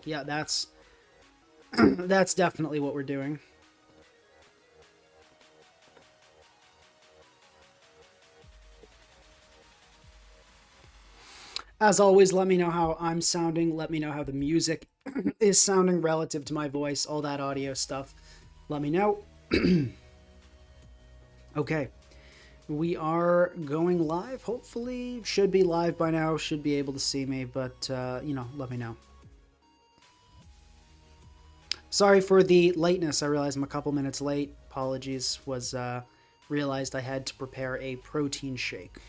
Like, yeah, that's that's definitely what we're doing. As always, let me know how I'm sounding. Let me know how the music is sounding relative to my voice, all that audio stuff. Let me know. Okay. We are going live. Hopefully, should be live by now. Should be able to see me, but, you know, let me know. Sorry for the lateness. I realized I'm a couple minutes late. Apologies. Realized I had to prepare a protein shake.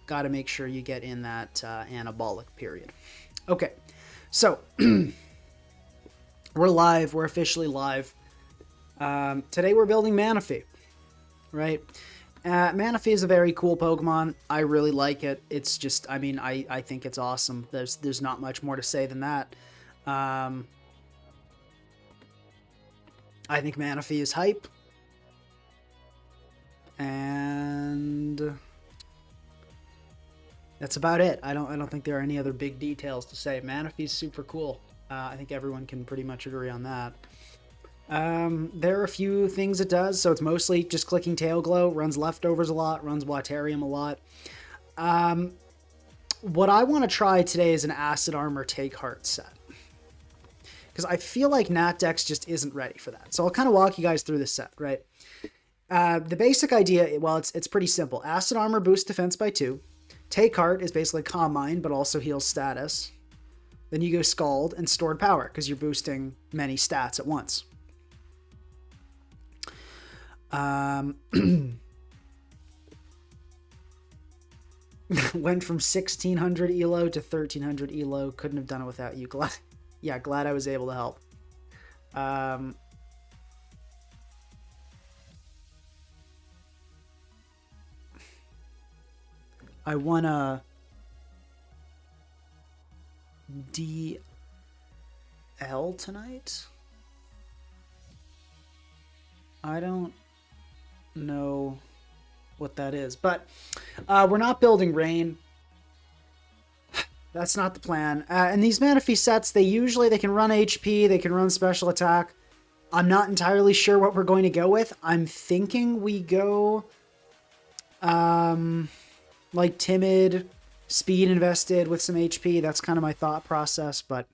Got to make sure you get in that anabolic period. Okay, so we're live. We're officially live. Today we're building Manaphy, right? Manaphy is a very cool Pokemon. I really like it. It's just, I mean, I think it's awesome. There's not much more to say than that. I think Manaphy is hype. And that's about it. I don't think there are any other big details to say. Manaphy's super cool. I think everyone can pretty much agree on that. There are a few things it does. So it's mostly just clicking Tail Glow, runs Leftovers a lot, runs Waterium a lot. What I want to try today is an Acid Armor Take Heart set. Because I feel like Natdex just isn't ready for that. So I'll kind of walk you guys through this set, right? The basic idea, well, it's pretty simple. Acid Armor boosts defense by 2. Take Heart is basically Calm Mind, but also heals status. Then you go Scald and Stored Power, because you're boosting many stats at once. Went from 1600 elo to 1300 elo. Couldn't have done it without you. Glad I was able to help. I won a DL tonight. I don't know what that is, but we're not building Rain. That's not the plan. And these Manaphy sets, they can run HP, they can run special attack. I'm not entirely sure what we're going to go with. I'm thinking we go like Timid, Speed invested with some HP. That's kind of my thought process, but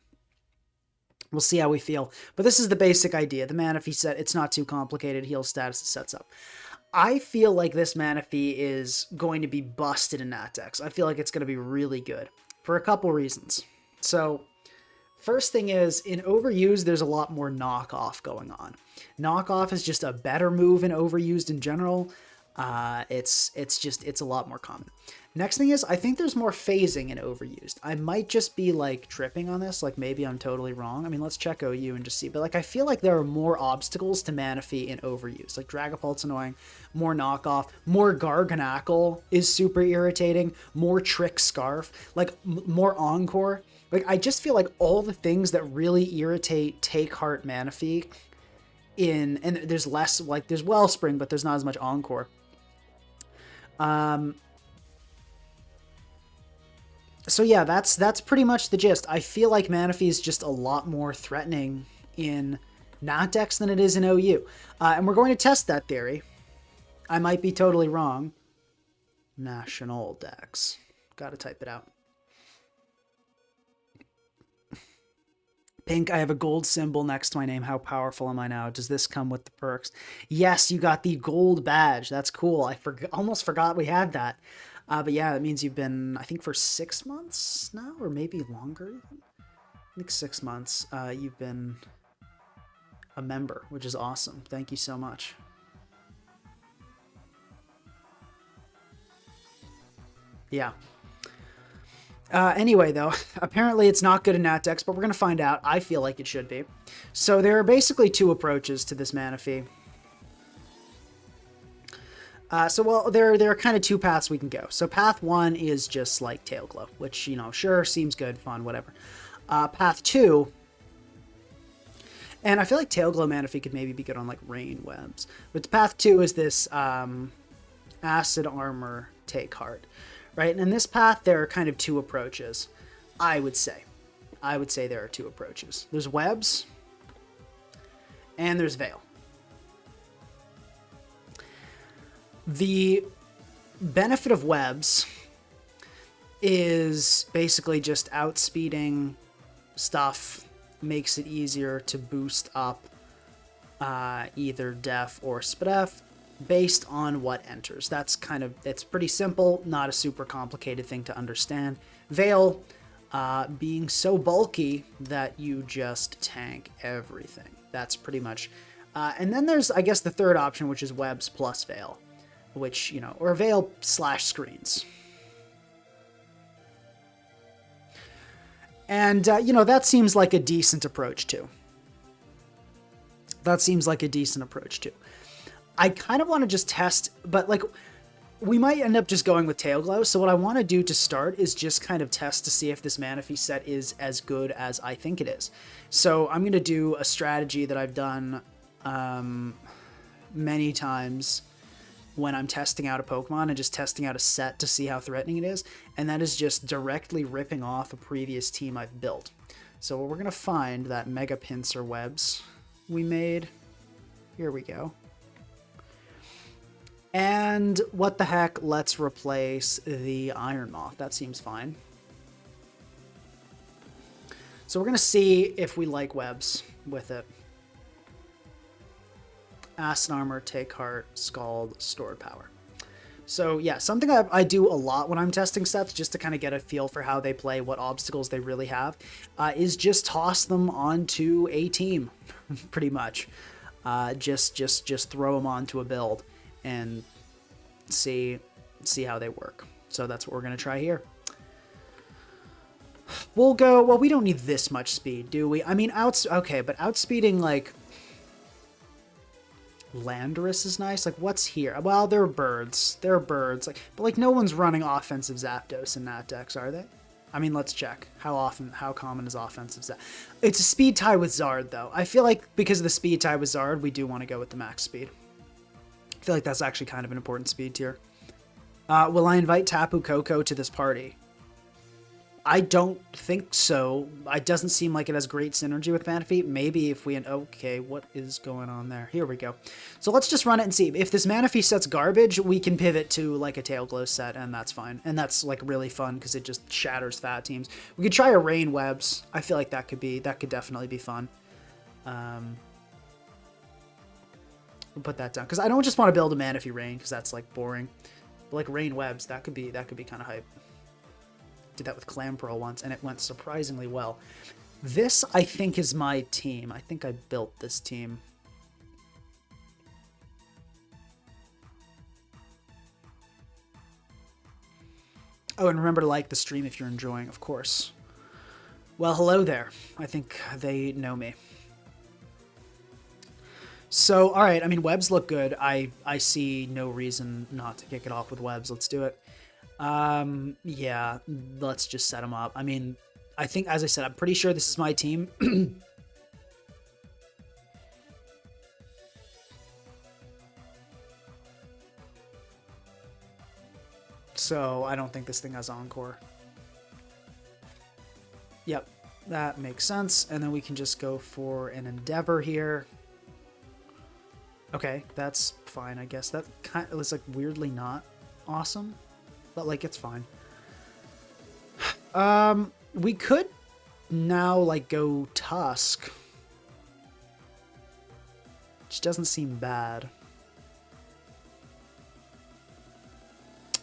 we'll see how we feel. But this is the basic idea. The Manaphy set, it's not too complicated. Heal status, it sets up. I feel like this Manaphy is going to be busted in Natdex. I feel like it's going to be really good for a couple reasons. So, first thing is, in Overused, there's a lot more knockoff going on. Knockoff is just a better move in Overused in general. It's a lot more common. Next thing is, I think there's more phasing in Overused. I might just be like tripping on this, like maybe I'm totally wrong. I mean, let's check OU and just see. But like, I feel like there are more obstacles to Manaphy in Overused. Like Dragapult's annoying, more knockoff, more Garganacl is super irritating, more Trick Scarf, like more Encore. Like I just feel like all the things that really irritate Take Heart Manaphy and there's less, like there's Wellspring, but there's not as much Encore. So yeah, that's pretty much the gist. I feel like Manaphy is just a lot more threatening in Natdex than it is in OU. And we're going to test that theory. I might be totally wrong. National Dex. Gotta type it out. Pink, I have a gold symbol next to my name. How powerful am I now? Does this come with the perks? Yes, you got the gold badge. That's cool. I almost forgot we had that. But yeah, that means you've been, I think, for 6 months now, or maybe longer even. I think 6 months. You've been a member, which is awesome. Thank you so much. Yeah. Anyway, though, apparently it's not good in Natdex, but we're going to find out. I feel like it should be. So there are basically 2 approaches to this Manaphy. Well, there are kind of 2 paths we can go. So path 1 is just like Tail Glow, which, you know, sure, seems good, fun, whatever. Path 2, and I feel like Tail Glow Manaphy could maybe be good on like Rain Webs. But path 2 is this Acid Armor Take Heart, right? And in this path, there are kind of 2 approaches, I would say. I would say there are two approaches. There's webs, and there's veil. The benefit of webs is basically just outspeeding stuff, makes it easier to boost up either def or spdef based on what enters. That's kind of, it's pretty simple, not a super complicated thing to understand. Veil being so bulky that you just tank everything. That's pretty much. And then there's, I guess, the third option, which is webs plus veil, which, you know, or veil slash screens. And, you know, that seems like a decent approach too. That seems like a decent approach too. I kind of want to just test, but like, we might end up just going with Tail Glow. So what I want to do to start is just kind of test to see if this Manaphy set is as good as I think it is. So I'm going to do a strategy that I've done many times when I'm testing out a Pokemon and just testing out a set to see how threatening it is. And that is just directly ripping off a previous team I've built. So we're going to find that Mega Pincer webs we made. Here we go. And what the heck, let's replace the Iron Moth. That seems fine. So we're going to see if we like webs with it. Acid Armor, Take Heart, Scald, Stored Power. So yeah, something I do a lot when I'm testing sets, just to kind of get a feel for how they play, what obstacles they really have, is just toss them onto a team, pretty much. Just throw them onto a build and see how they work. So that's what we're going to try here. We'll go, well, we don't need this much speed, do we? I mean, okay, but outspeeding, like, Landorus is nice. Like, what's here? Well, they're birds. They're birds. Like, but like, no one's running offensive Zapdos in that decks, are they? I mean, let's check. How common is offensive Zap? It's a speed tie with Zard, though. I feel like because of the speed tie with Zard, we do want to go with the max speed. I feel like that's actually kind of an important speed tier. Will I invite Tapu Koko to this party? I don't think so. It doesn't seem like it has great synergy with Manaphy. Maybe if we... Okay, what is going on there? Here we go. So let's just run it and see. If this Manaphy set's garbage, we can pivot to like a Tail Glow set, and that's fine. And that's like really fun because it just shatters fat teams. We could try a Rain Webs. I feel like that could definitely be fun. We'll put that down because I don't just want to build a Manaphy Rain because that's like boring. But like Rain Webs, that could be kind of hype. Did that with Clamperl once, and it went surprisingly well. This, I think, is my team. I think I built this team. Oh, and remember to like the stream if you're enjoying, of course. Well, hello there. I think they know me. So, all right. I mean, webs look good. I see no reason not to kick it off with webs. Let's do it. Yeah, let's just set them up. I mean, I think, as I said, I'm pretty sure this is my team. So I don't think this thing has Encore. Yep, that makes sense. And then we can just go for an Endeavor here. Okay, that's fine, I guess. That kind of was like weirdly not awesome. But, like, it's fine. We could now, like, go Tusk. Which doesn't seem bad.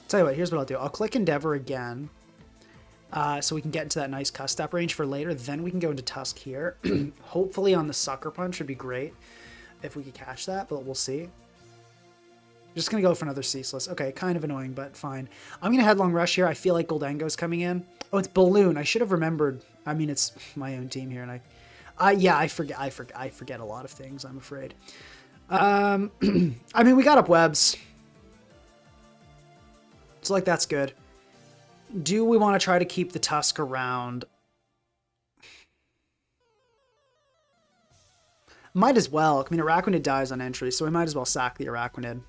Tell you what, here's what I'll do. I'll click Endeavor again. So we can get into that nice Custap range for later. Then we can go into Tusk here. Hopefully on the Sucker Punch would be great if we could catch that, but we'll see. Just going to go for another Ceaseless. Okay, kind of annoying, but fine. I'm going to Headlong Rush here. I feel like Goldengo's coming in. Oh, it's Balloon. I should have remembered. I mean, it's my own team here, and yeah, I forget a lot of things, I'm afraid. I mean, we got up webs. So, like, that's good. Do we want to try to keep the Tusk around? Might as well. I mean, Arachnid dies on entry, so we might as well sack the Arachnid.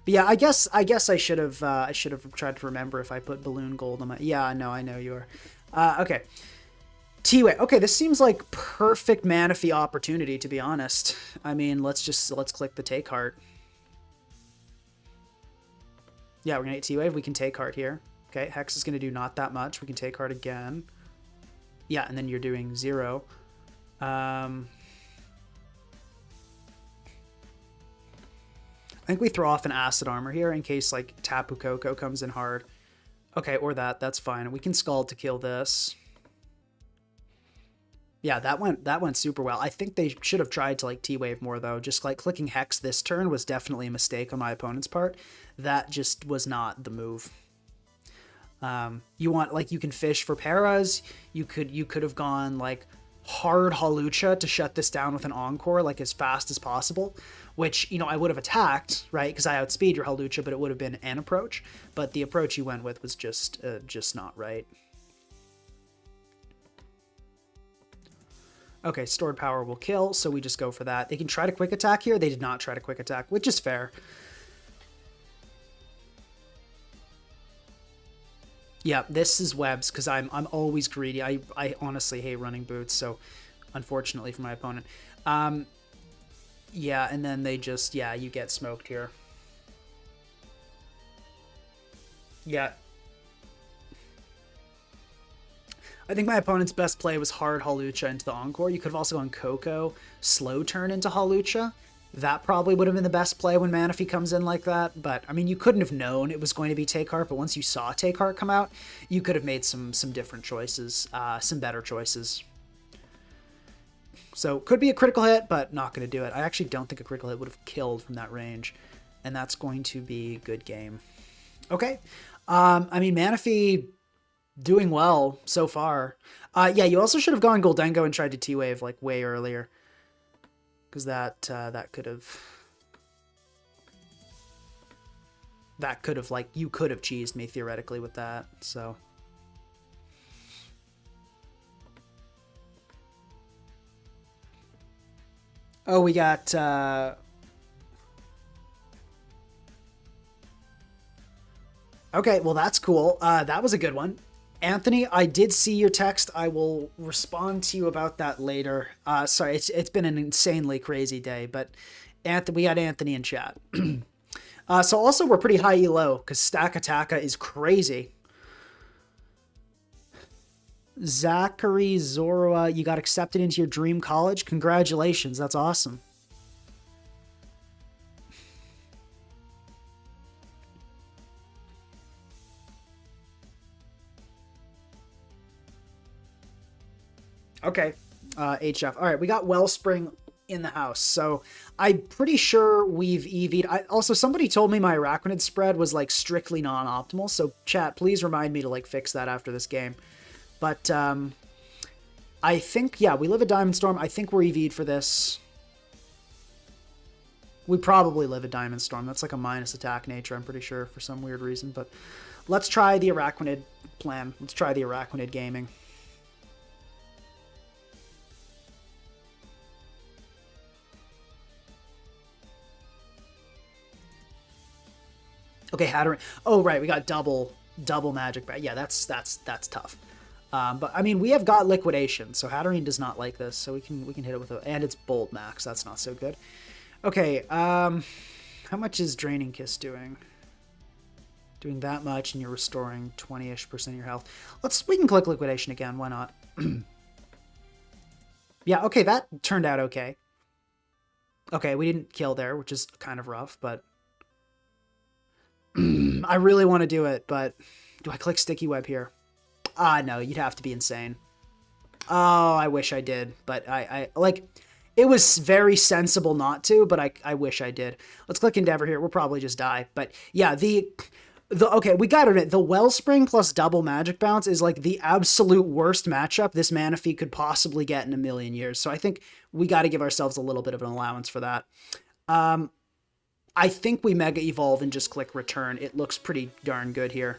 But yeah, I guess I should have tried to remember if I put Balloon Gold on my... Yeah, no, I know you are. Okay. T-Wave. Okay, this seems like perfect Manaphy opportunity, to be honest. I mean, let's click the take heart. Yeah, we're gonna get T-Wave. We can take heart here. Okay, Hex is gonna do not that much. We can take heart again. Yeah, and then you're doing 0. I think we throw off an Acid Armor here in case, like, Tapu Koko comes in hard. Okay, or that's fine. We can Scald to kill this. Yeah, that went super well. I think they should have tried to, like, T-Wave more, though. Just, like, clicking Hex this turn was definitely a mistake on my opponent's part. That just was not the move. You want, like, you can fish for paras. You could have gone, like, hard Hawlucha to shut this down with an Encore, like, as fast as possible, which, you know, I would have attacked, right, because I outspeed your Hawlucha, but it would have been an approach. But the approach you went with was just not right. Okay, stored power will kill, so we just go for that. They can try to quick attack here. They did not try to quick attack, which is fair. Yeah, this is webs, because I'm always greedy. I honestly hate running boots, so unfortunately for my opponent. Yeah, and then they just, yeah, you get smoked here. Yeah. I think my opponent's best play was hard Hawlucha into the Encore. You could have also gone Koko, slow turn into Hawlucha. That probably would have been the best play when Manaphy comes in like that. But, I mean, you couldn't have known it was going to be Take Heart, but once you saw Take Heart come out, you could have made some different choices, some better choices. So, could be a critical hit, but not going to do it. I actually don't think a critical hit would have killed from that range. And that's going to be good game. Okay. I mean, Manaphy doing well so far. Yeah, you also should have gone Goldengo and tried to T-Wave, like, way earlier. Because that could have, like, you could have cheesed me, theoretically, with that, so. Oh, we got, okay, well, that's cool. That was a good one. Anthony, I did see your text. I will respond to you about that later. Sorry, it's been an insanely crazy day, but Anthony, we got Anthony in chat. So also we're pretty high elo because Stack Attacka is crazy. Zachary Zorua, you got accepted into your dream college. Congratulations, that's awesome. Okay, HF. All right, we got Wellspring in the house, so I'm pretty sure we've EV'd. Also, somebody told me my arachnid spread was, like, strictly non-optimal, so chat, please remind me to, like, fix that after this game. But I think, yeah, we live a Diamond Storm. I think we're EV'd for this. We probably live a Diamond Storm. That's like a minus attack nature, I'm pretty sure, for some weird reason. But let's try the arachnid plan. Let's try the arachnid gaming. Okay, Hatterene. Oh, right, we got double magic. Yeah, that's tough. But I mean, we have got liquidation, so Hatterene does not like this. So we can hit it with and it's bold max. That's not so good. Okay, how much is Draining Kiss doing? Doing that much, and you're restoring 20-ish% of your health. We can click liquidation again. Why not? Yeah. Okay, that turned out okay. Okay, we didn't kill there, which is kind of rough, but. I really want to do it, but do I click Sticky Web here? No, you'd have to be insane. Oh, I wish I did, but I like, it was very sensible not to, but I wish I did. Let's click Endeavor here. We'll probably just die, but yeah, okay, we got it. The Wellspring plus double Magic Bounce is like the absolute worst matchup this Manaphy could possibly get in a million years. So I think we got to give ourselves a little bit of an allowance for that. I think we Mega Evolve and just click Return. It looks pretty darn good here.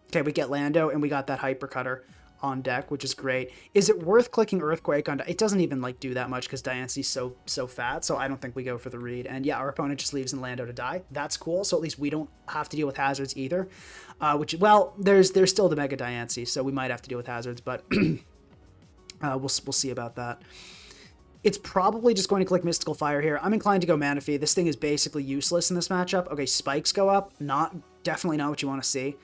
Okay, we get Lando, and we got that Hyper Cutter. on deck, which is great. Is it worth clicking Earthquake on? It doesn't even like do that much because Diance's so fat, so I don't think we go for the read. And yeah, our opponent just leaves Inlando to die. That's cool. So at least we don't have to deal with hazards either. Which, well, there's still the Mega Diance, so we might have to deal with hazards, but we'll see about that. It's probably just going to click Mystical Fire here. I'm inclined to go Manaphy. This thing is basically useless in this matchup. Okay, spikes go up. Definitely not what you want to see.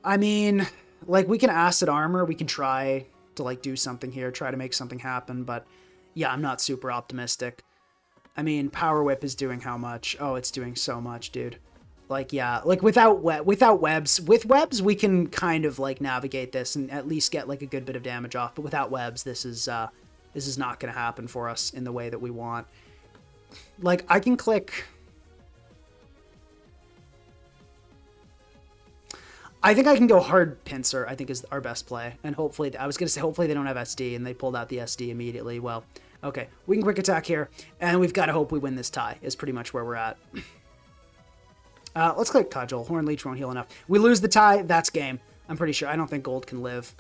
I mean, like, we can Acid Armor. We can try to, like, do something here, try to make something happen, but yeah, I'm not super optimistic. I mean, Power Whip is doing how much? Oh, it's doing so much, dude. Like, yeah, like, without webs, with webs, we can kind of, like, navigate this and at least get, like, a good bit of damage off, but without webs, this is not going to happen for us in the way that we want. Like, I can click... I think I can go hard Pincer, I think is our best play. And hopefully, I was going to say, hopefully they don't have SD, and they pulled out the SD immediately. Well, okay, we can quick attack here, and we've got to hope we win this tie, is pretty much where we're at. Let's click Cudgel. Horn Leech won't heal enough. We lose the tie, that's game. I'm pretty sure. I don't think gold can live.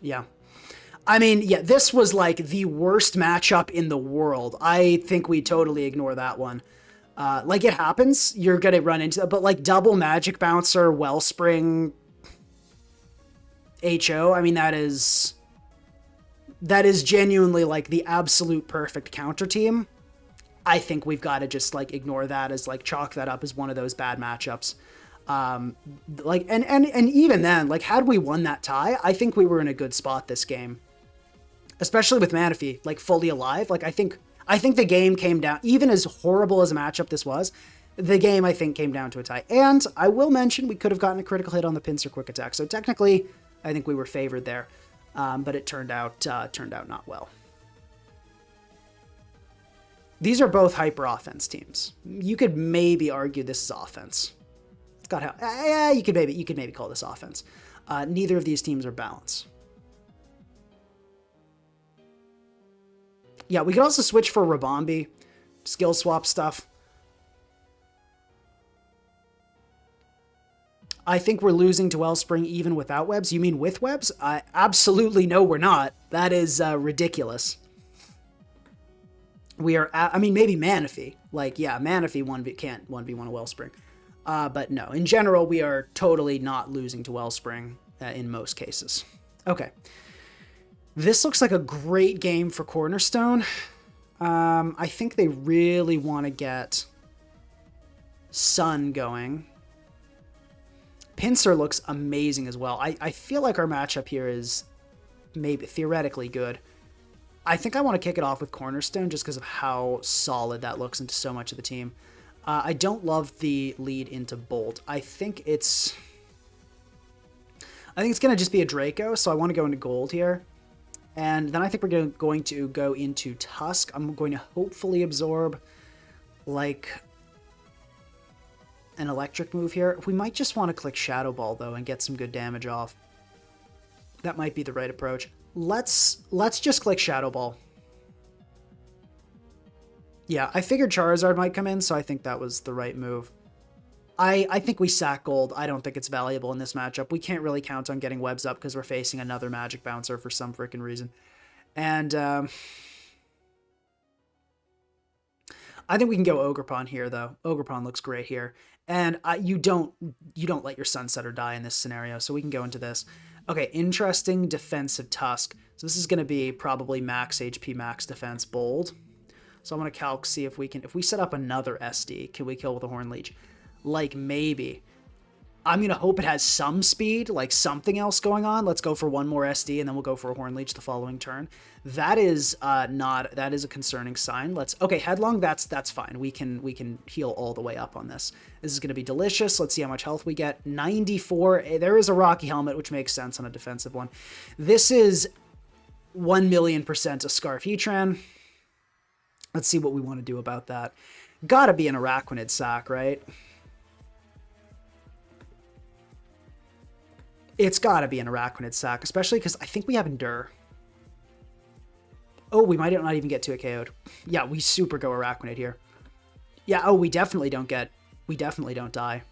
Yeah. I mean, yeah, this was like the worst matchup in the world. I think we totally ignore that one. Like, it happens. You're going to run into it. But, like, double Magic Bouncer, Wellspring, HO, I mean, that is genuinely, like, the absolute perfect counter team. I think we've got to just, like, ignore that as, like, chalk that up as one of those bad matchups. Like, and even then, like, had we won that tie, I think we were in a good spot this game. Especially with Manaphy, like, fully alive. Like, I think the game came down, even as horrible as a matchup this was, the game, I think, came down to a tie. And I will mention we could have gotten a critical hit on the Pincer quick attack. So technically, I think we were favored there. But it turned out not well. These are both hyper offense teams. You could maybe argue this is offense. It's got how, yeah, you could maybe call this offense. Neither of these teams are balanced. Yeah, we could also switch for Ribombee, skill swap stuff. I think we're losing to Wellspring even without webs. You mean with webs? Absolutely no, we're not. That is ridiculous. We are, I mean, maybe Manaphy. Like, yeah, Manaphy can't 1v1 a Wellspring. But no, in general, we are totally not losing to Wellspring in most cases. Okay. This looks like a great game for Cornerstone. I think they really want to get Sun going. Pincer looks amazing as well. I feel like our matchup here is maybe theoretically good. I think I want to kick it off with Cornerstone just because of how solid that looks into so much of the team. I don't love the lead into Bolt. I think it's going to just be a Draco, so I want to go into gold here. And then I think we're going to go into Tusk. I'm going to hopefully absorb, like, an electric move here. We might just want to click Shadow Ball, though, and get some good damage off. That might be the right approach. Let's just click Shadow Ball. Yeah, I figured Charizard might come in, so I think that was the right move. I think we sack gold. I don't think it's valuable in this matchup. We can't really count on getting webs up because we're facing another Magic Bouncer for some freaking reason. And I think we can go Ogerpon here, though. Ogerpon looks great here. And you don't let your Sunsetter die in this scenario, so we can go into this. Okay, interesting defensive Tusk. So this is going to be probably max HP, max defense, bold. So I'm going to calc, see if we set up another SD, can we kill with a Horn Leech? Like, maybe. I'm going to hope it has some speed, like something else going on. Let's go for one more SD, and then we'll go for a Horn Leech the following turn. That is that is a concerning sign. Okay, Headlong, that's fine. We can heal all the way up on this. This is going to be delicious. Let's see how much health we get. 94. There is a Rocky Helmet, which makes sense on a defensive one. This is 1,000,000% a Scarf Heatran. Let's see what we want to do about that. Gotta be an Arachnid sack, right? It's gotta be an Arachnid sack, especially because I think we have Endure. Oh, we might not even get to a KO'd. Yeah, we super go Arachnid here. Yeah, oh, we definitely don't die.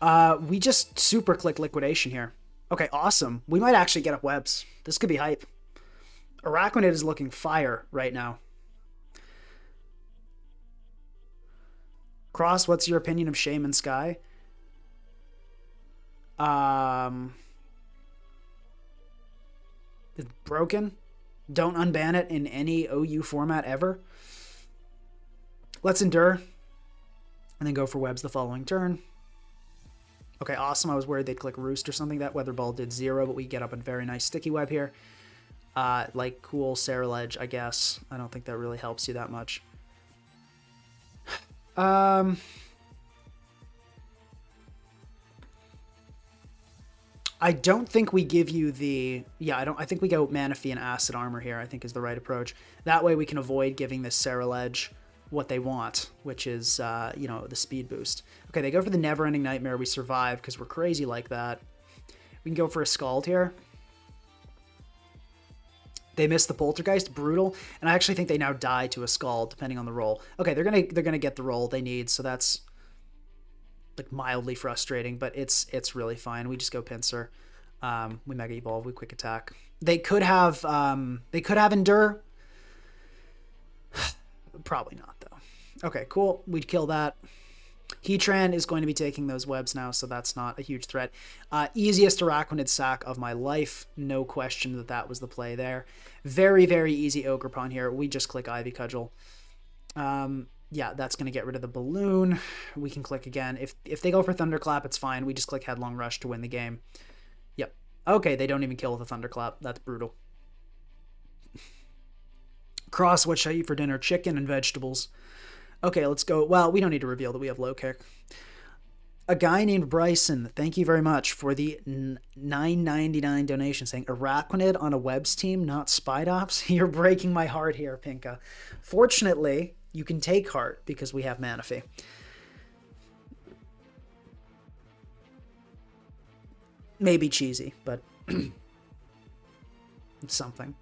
We just super click liquidation here. Okay, awesome. We might actually get up webs. This could be hype. Arachnid is looking fire right now. Cross, what's your opinion of Shaman Sky? It's broken. Don't unban it in any OU format ever. Let's endure. And then go for webs the following turn. Okay, awesome. I was worried they'd click Roost or something. That Weather Ball did 0, but we get up a very nice sticky web here. Like cool Sarah Ledge, I guess. I don't think that really helps you that much. I don't think we give you the... Yeah, I think we go Manaphy and Acid Armor here, I think is the right approach. That way we can avoid giving this Sarah Ledge what they want, which is, you know, the speed boost. Okay, they go for the Never-Ending Nightmare. We survive because we're crazy like that. We can go for a Scald here. They miss the Poltergeist, brutal, and I actually think they now die to a Scald depending on the roll. Okay, they're gonna get the roll they need, so that's like mildly frustrating, but it's really fine. We just go Pincer. We Mega Evolve, we Quick Attack. They could have Endure. Probably not though. Okay, cool. We'd kill that. Heatran is going to be taking those webs now, so that's not a huge threat. Easiest Arachnid sack of my life. No question that was the play there. Very, very easy Ogerpon here. We just click Ivy Cudgel. Yeah, that's going to get rid of the balloon. We can click again. If they go for Thunderclap, it's fine. We just click Headlong Rush to win the game. Yep. Okay, they don't even kill with a Thunderclap. That's brutal. Cross, what should I eat for dinner? Chicken and vegetables. Okay, let's go. Well, we don't need to reveal that we have low kick. A guy named Bryson, thank you very much for the $9.99 donation saying, Arachnid on a webs team, not Spidops? You're breaking my heart here, Pinka. Fortunately, you can take heart because we have Manaphy. Maybe cheesy, but it's something.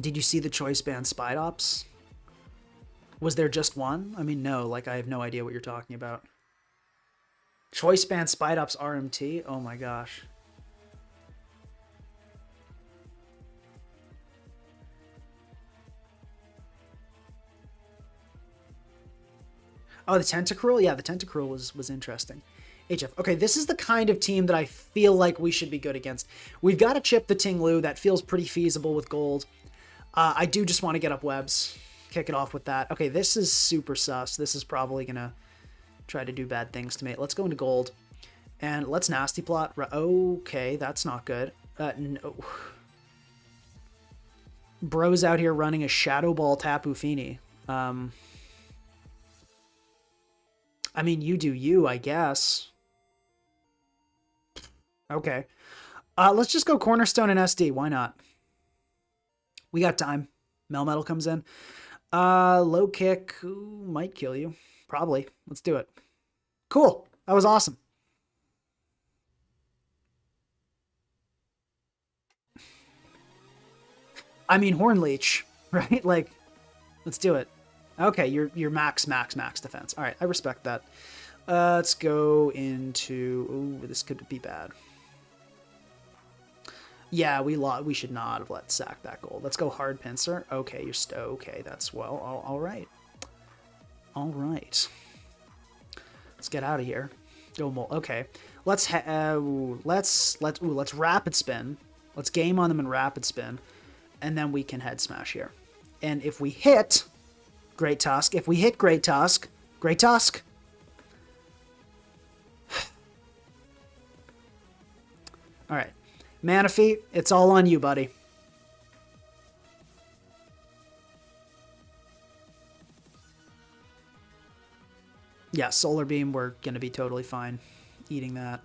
Did you see the choice band Spidops? Was there just one? I mean, no, like I have no idea what you're talking about. Choice band Spidops RMT? Oh my gosh. Oh, the Tentacruel? Yeah, the Tentacruel was interesting. HF. Okay, this is the kind of team that I feel like we should be good against. We've got to chip the Tinglu. That feels pretty feasible with gold. I do just want to get up webs. Kick it off with that. Okay, this is super sus. This is probably going to try to do bad things to me. Let's go into gold. And let's Nasty Plot. Okay, that's not good. No. Bro's out here running a Shadow Ball Tapu Fini. I mean, you do you, I guess. Okay. Let's just go Cornerstone and SD. Why not? We got time. Melmetal comes in. Low kick might kill you. Probably. Let's do it. Cool. That was awesome. I mean, Horn Leech, right? Like, let's do it. Okay, you're max defense. All right, I respect that. Let's go into... Ooh, this could be bad. Yeah, we should not have let sack that gold. Let's go hard pincer. Okay, you're okay. That's well. All right. All right. Let's get out of here. Go more. Okay. Let's rapid spin. Let's game on them and rapid spin, and then we can head smash here. And if we hit Great Tusk, Great Tusk. All right. Manaphy, it's all on you, buddy. Yeah, Solar Beam, we're going to be totally fine eating that.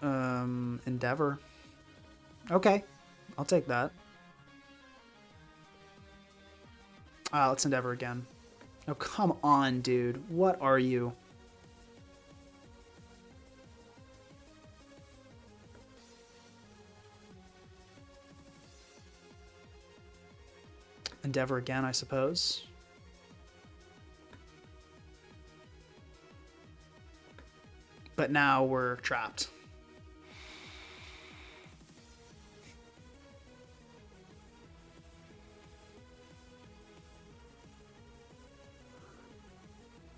Endeavor. Okay, I'll take that. Let's Endeavor again. Oh, come on, dude. What are you? Endeavor again, I suppose. But now we're trapped.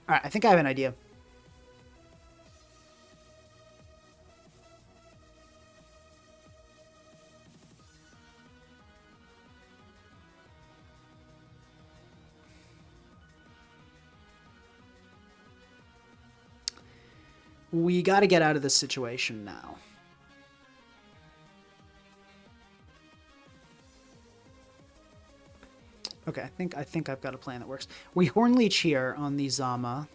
All right, I think I have an idea. We got to get out of this situation now. Okay, I think I've got a plan that works. We Horn Leech here on the Zama.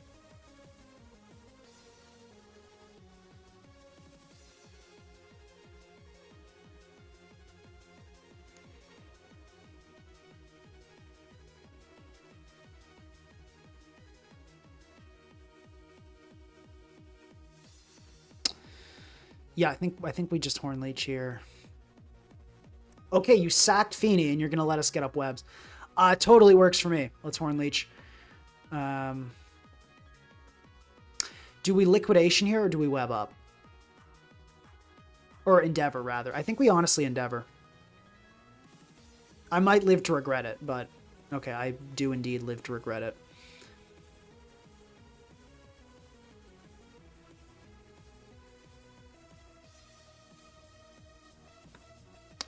Yeah, I think we just Horn Leech here. Okay, you sacked Feeny and you're gonna let us get up webs. Totally works for me. Let's Horn Leech. Do we Liquidation here or do we web up? Or Endeavor, rather. I think we honestly Endeavor. I might live to regret it, but okay, I do indeed live to regret it.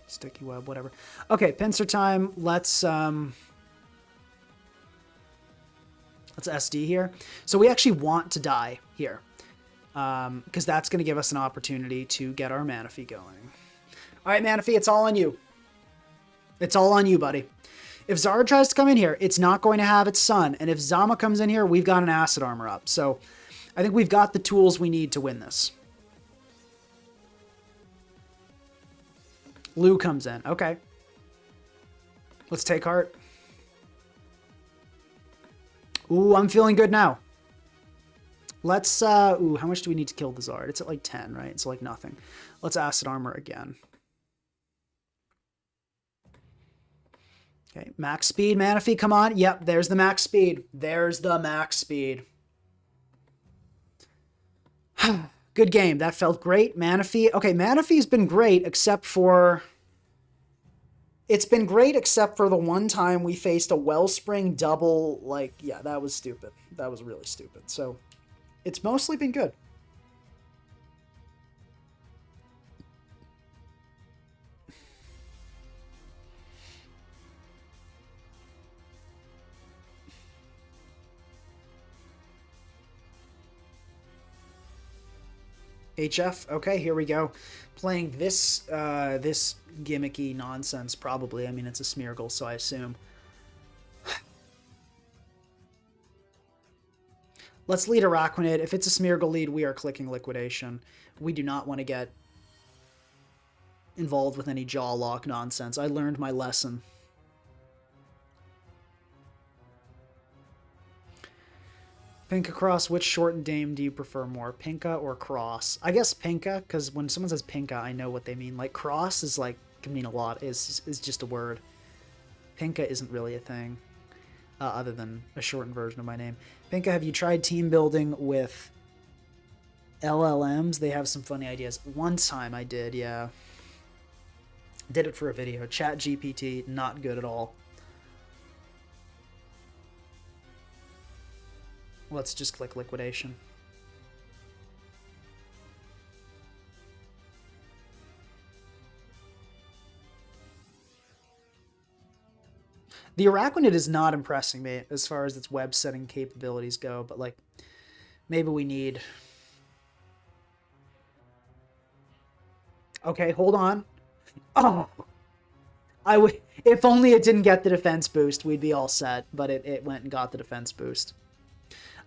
Sticky web, whatever. Okay, pincer time. Let's SD here. So we actually want to die here. Because that's going to give us an opportunity to get our Manaphy going. All right, Manaphy, it's all on you. It's all on you, buddy. If Zara tries to come in here, it's not going to have its sun. And if Zama comes in here, we've got an acid armor up. So I think we've got the tools we need to win this. Lou comes in. Okay. Let's take heart. Ooh, I'm feeling good now. Let's, ooh, how much do we need to kill the Zard? It's at like 10, right? It's like nothing. Let's acid armor again. Okay, max speed, Manaphy, come on. Yep, there's the max speed. There's the max speed. Good game. That felt great. Manaphy. Okay, Manaphy's been great except for... It's been great except for the one time we faced a Wellspring double, like, yeah, that was stupid. That was really stupid. So, it's mostly been good. HF, okay, here we go. Playing this this gimmicky nonsense, probably. I mean, it's a Smeargle, so I assume. Let's lead Arachnid. If it's a Smeargle lead, we are clicking Liquidation. We do not want to get involved with any jaw lock nonsense. I learned my lesson. Pinka Cross, which shortened name do you prefer more, Pinka or Cross? I guess Pinka, because when someone says Pinka, I know what they mean. Like, Cross is like, can mean a lot, is just a word. Pinka isn't really a thing, other than a shortened version of my name. Pinka, have you tried team building with LLMs? They have some funny ideas. One time I did, yeah. Did it for a video. Chat GPT, not good at all. Let's just click Liquidation. The Arachnid is not impressing me as far as its web setting capabilities go, but like, maybe we need... Okay, hold on. Oh! If only it didn't get the defense boost, we'd be all set, but it went and got the defense boost.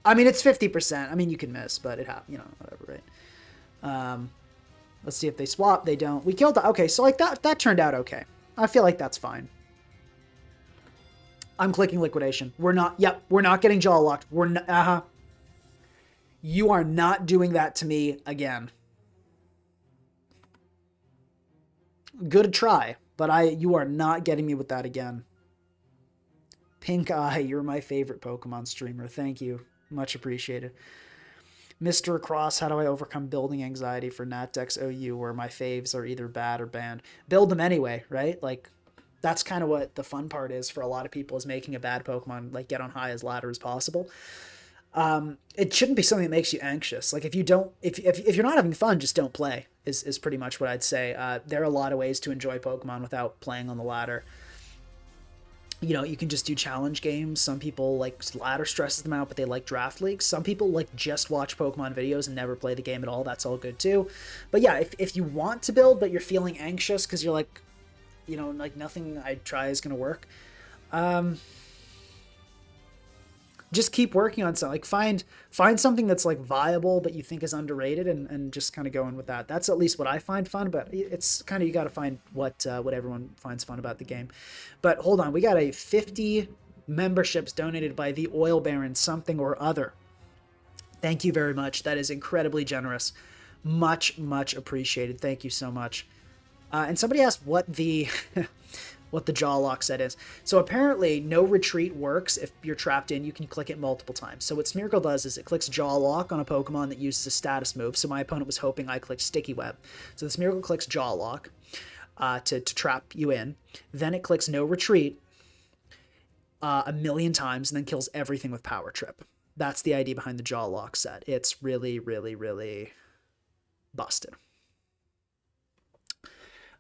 I mean, it's 50%. I mean, you can miss, but it happened, you know, whatever, right? Let's see if they swap. They don't. We killed... Okay, so like that turned out okay. I feel like that's fine. I'm clicking Liquidation. We're not... Yep, we're not getting jaw locked. We're not... You are not doing that to me again. Good try, but you are not getting me with that again. Pink Eye, you're my favorite Pokemon streamer. Thank you. Much appreciated. Mr. Cross, how do I overcome building anxiety for NatDex OU where my faves are either bad or banned? Build them anyway, right? Like, that's kind of what the fun part is for a lot of people, is making a bad Pokemon like get on high as ladder as possible. It shouldn't be something that makes you anxious. Like, if you're not having fun, just don't play is pretty much what I'd say. There are a lot of ways to enjoy Pokemon without playing on the ladder. You know, you can just do challenge games. Some people like ladder stresses them out, but they like draft leagues. Some people like just watch Pokemon videos and never play the game at all. That's all good too. But yeah, if you want to build, but you're feeling anxious because you're like, you know, like nothing I try is going to work. Just keep working on something. Like find something that's like viable, but you think is underrated, and just kind of going with that. That's at least what I find fun, but it's kind of, you got to find what everyone finds fun about the game. But hold on, we got a 50 memberships donated by the Oil Baron something or other. Thank you very much. That is incredibly generous. Much appreciated. Thank you so much. And somebody asked what the what the jaw lock set is. So apparently no retreat works if you're trapped in. You can click it multiple times. So what Smeargle does is it clicks jaw lock on a Pokemon that uses a status move. So my opponent was hoping I clicked sticky web. So the Smeargle clicks jaw lock to trap you in. Then it clicks no retreat a million times and then kills everything with power trip. That's the idea behind the jaw lock set. It's really busted.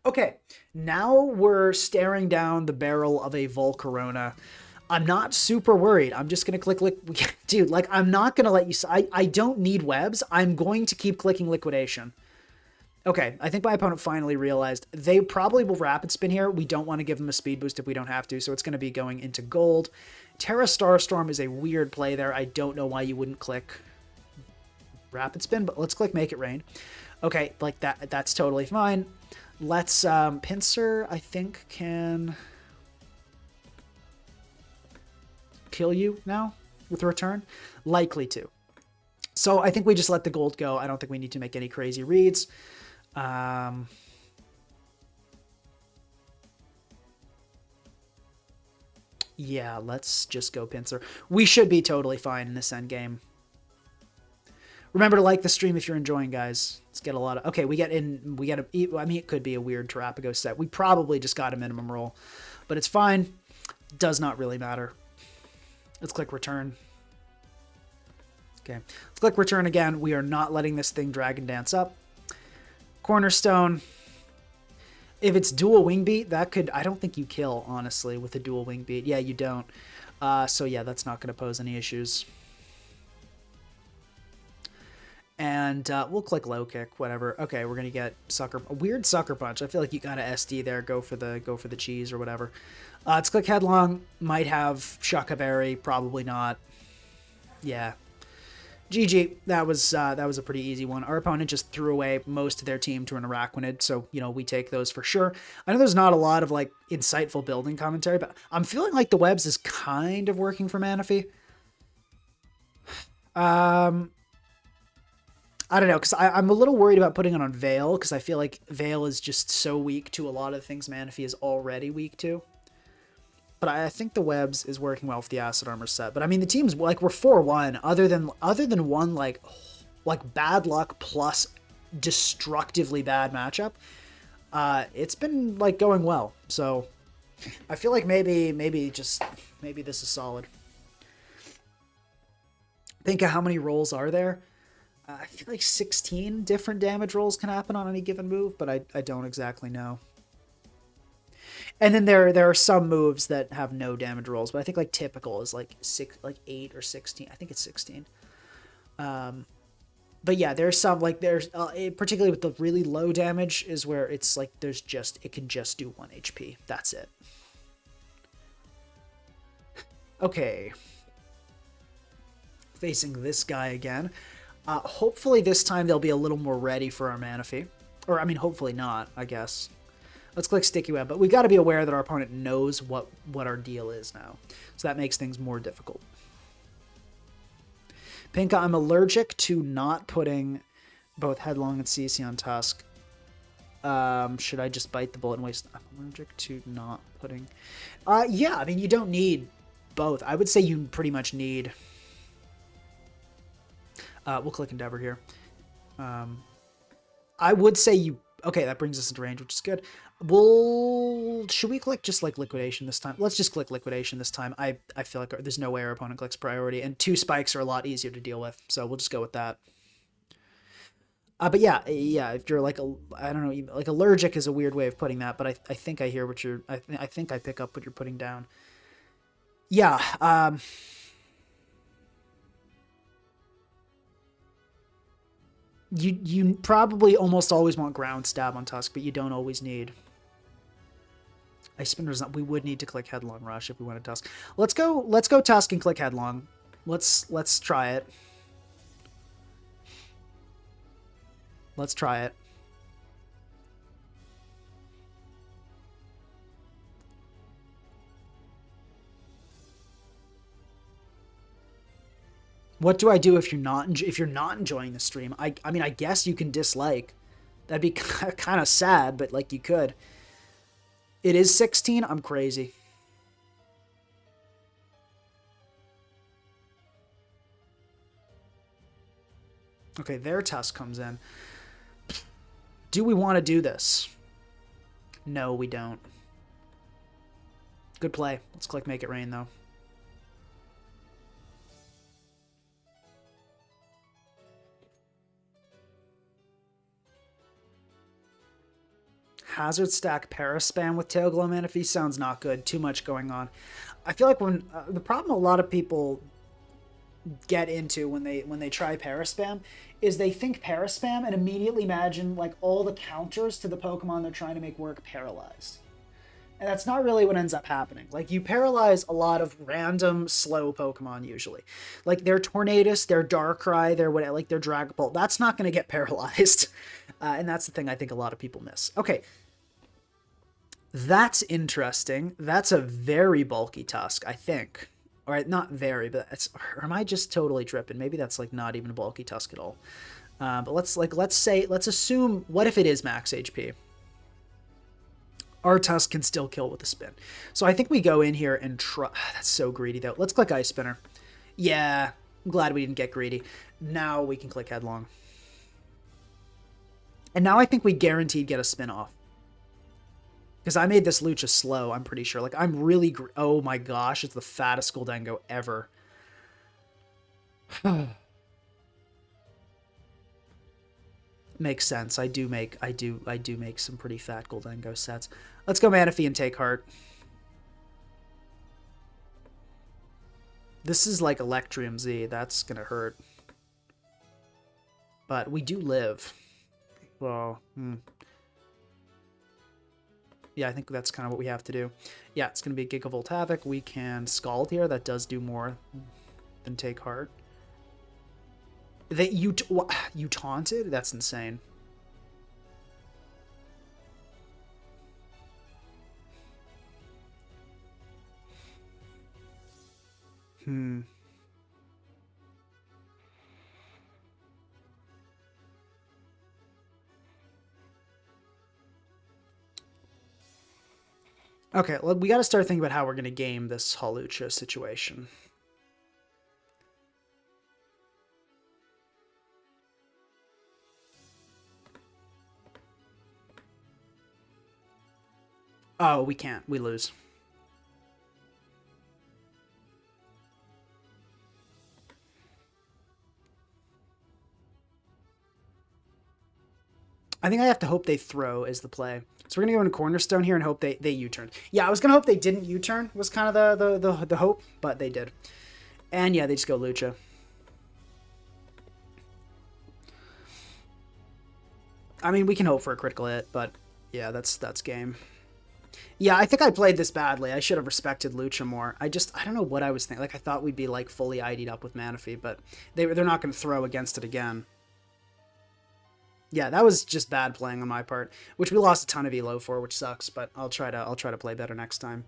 Okay, now we're staring down the barrel of a Volcarona. I'm not super worried. I'm just going to click. Dude, like, I'm not going to let you... I don't need webs. I'm going to keep clicking liquidation. Okay, I think my opponent finally realized they probably will rapid spin here. We don't want to give them a speed boost if we don't have to, so it's going to be going into gold. Terra Starstorm is a weird play there. I don't know why you wouldn't click rapid spin, but let's click Make It Rain. Okay, like that's totally fine. Let's, Pinsir, I think, can kill you now with a return. Likely to. So I think we just let the gold go. I don't think we need to make any crazy reads. Yeah, let's just go Pinsir. We should be totally fine in this endgame. Remember to like the stream if you're enjoying, guys. Let's get a lot of... Okay, I mean, it could be a weird Terrapago set. We probably just got a minimum roll, but it's fine. Does not really matter. Let's click return. Okay, let's click return again. We are not letting this thing Dragon Dance up. Cornerstone. If it's dual wing beat, that could... I don't think you kill, honestly, with a dual wing beat. Yeah, you don't. So yeah, that's not going to pose any issues. And we'll click low kick, whatever. Okay, we're gonna get a weird sucker punch. I feel like you got a SD there. Go for the cheese or whatever. Let's click headlong. Might have Shucka Berry, probably not. Yeah, GG. That was a pretty easy one. Our opponent just threw away most of their team to an arachnid, so you know we take those for sure. I know there's not a lot of like insightful building commentary, but I'm feeling like the webs is kind of working for Manaphy. I don't know, because I'm a little worried about putting it on Veil, because I feel like Veil is just so weak to a lot of the things Manaphy is already weak to. But I think the webs is working well with the Acid Armor set. But I mean, the team's like, we're 4-1. Other than one like bad luck plus destructively bad matchup, it's been like going well. So I feel like maybe this is solid. Think of how many rolls are there. I feel like 16 different damage rolls can happen on any given move, but I don't exactly know. And then there are some moves that have no damage rolls, but I think like typical is like 8 or 16. I think it's 16. But yeah, there's some like particularly with the really low damage is where it's like it can just do 1 HP. That's it. Okay. Facing this guy again. Hopefully this time they'll be a little more ready for our Manaphy. Or, I mean, hopefully not, I guess. Let's click Sticky Web, but we got to be aware that our opponent knows what our deal is now. So that makes things more difficult. Pinka, I'm allergic to not putting both Headlong and CC on Tusk. Should I just bite the bullet and waste... I'm allergic to not putting... Yeah, I mean, you don't need both. I would say you pretty much need... we'll click Endeavor here. I would say you... Okay, that brings us into range, which is good. Should we click just like Liquidation this time? Let's just click Liquidation this time. I feel like there's no way our opponent clicks Priority, and 2 spikes are a lot easier to deal with, so we'll just go with that. But yeah, if you're like, I don't know, like allergic is a weird way of putting that, but I think I hear what you're... I think I pick up what you're putting down. Yeah, You probably almost always want Ground Stab on Tusk, but you don't always need... Ice Spinner's not... We would need to click Headlong Rush if we want to Tusk. Let's go Tusk and click Headlong. Let's try it. Let's try it. What do I do if you're not enjoying the stream? I mean, I guess you can dislike. That'd be kind of sad, but like you could. It is 16. I'm crazy. Okay, their Tusk comes in. Do we want to do this? No, we don't. Good play. Let's click Make It Rain, though. Hazard stack Paraspam with Tailglow Manaphy sounds not good. Too much going on. I feel like when the problem a lot of people get into when they try Paraspam is they think Paraspam and immediately imagine like all the counters to the Pokemon they're trying to make work paralyzed. And that's not really what ends up happening. Like, you paralyze a lot of random slow Pokemon usually. Like their Tornadus, their Darkrai, their what, like their Dragapult. That's not going to get paralyzed. And that's the thing I think a lot of people miss. Okay. That's interesting. That's a very bulky Tusk, I think. All right, not very, but it's, or am I just totally tripping? Maybe that's like not even a bulky Tusk at all. But let's assume, what if it is max HP? Our Tusk can still kill with a spin. So I think we go in here and try. That's so greedy though. Let's click Ice Spinner. Yeah, I'm glad we didn't get greedy. Now we can click Headlong. And now I think we guaranteed get a spin off. Because I made this Lucha slow, I'm pretty sure. Like, I'm really... Oh my gosh, it's the fattest Goldengo ever. Makes sense. I do make some pretty fat Goldengo sets. Let's go Manaphy and take Heart. This is like Electrium Z. That's gonna hurt. But we do live. Well, yeah, I think that's kind of what we have to do. Yeah, it's going to be a Gigavolt Havoc. We can Scald here. That does do more than take Heart. You taunted? That's insane. Okay, well, we got to start thinking about how we're going to game this Hawlucha situation. Oh, we can't. We lose. I think I have to hope they throw is the play. So we're going to go into Cornerstone here and hope they U-turn. Yeah, I was going to hope they didn't U-turn was kind of the hope, but they did. And yeah, they just go Lucha. I mean, we can hope for a critical hit, but yeah, that's game. Yeah, I think I played this badly. I should have respected Lucha more. I don't know what I was thinking. Like, I thought we'd be like fully ID'd up with Manaphy, but they're not going to throw against it again. Yeah, that was just bad playing on my part, which we lost a ton of elo for, which sucks, but I'll try to play better next time.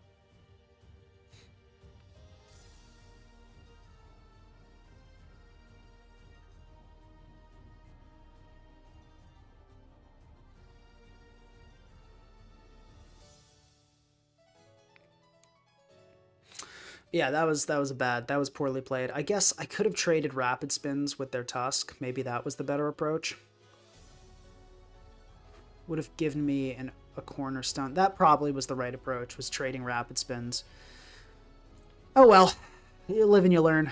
Yeah, that was bad. That was poorly played. I guess I could have traded rapid spins with their Tusk. Maybe that was the better approach. Would have given me a cornerstone. That probably was the right approach, was trading rapid spins. Oh well, you live and you learn.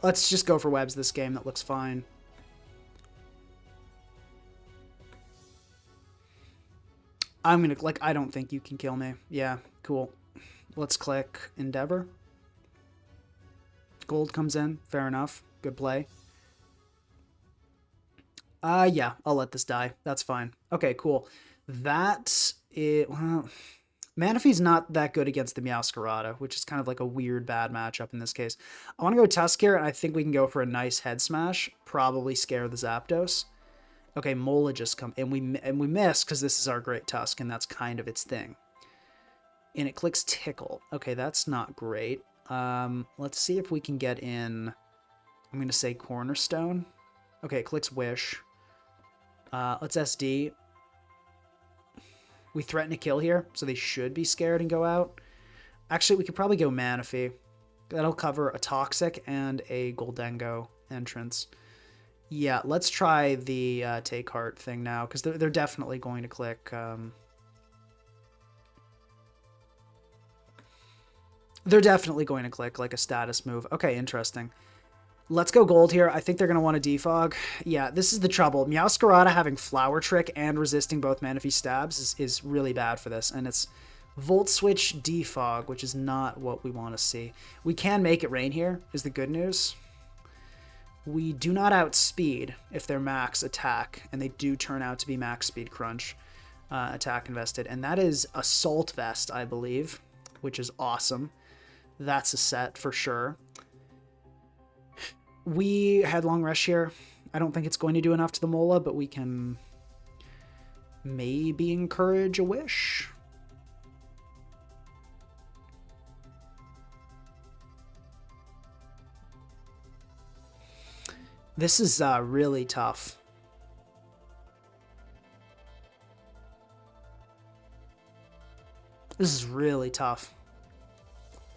Let's just go for webs this game. That looks fine. I'm gonna, like, I don't think you can kill me. Yeah, cool. Let's click Endeavor. Gold comes in. Fair enough. Good play. Yeah, I'll let this die. That's fine. Okay, cool. That it. Well, Manaphy's not that good against the Meowscarada, which is kind of like a weird bad matchup in this case. I want to go Tusk here, and I think we can go for a nice head smash. Probably scare the Zapdos. Okay, Mola just come, and we miss because this is our great Tusk, and that's kind of its thing. And it clicks Tickle. Okay, that's not great. Let's see if we can get in. I'm gonna say Cornerstone. Okay, it clicks Wish. Let's SD. We threaten a kill here, so they should be scared and go out. Actually, we could probably go Manaphy. That'll cover a Toxic and a Goldengo entrance. Yeah, let's try the Take Heart thing now, because they're definitely going to click... they're definitely going to click like a status move. Okay, interesting. Let's go gold here. I think they're going to want to defog. Yeah, this is the trouble. Meowscarada having Flower Trick and resisting both Manaphy stabs is really bad for this. And it's Volt Switch defog, which is not what we want to see. We can make it rain here, is the good news. We do not outspeed if they're max attack, and they do turn out to be max speed crunch attack invested. And that is Assault Vest, I believe, which is awesome. That's a set for sure. We had Long Rush here. I don't think it's going to do enough to the Mola, but we can maybe encourage a Wish. This is really tough. This is really tough.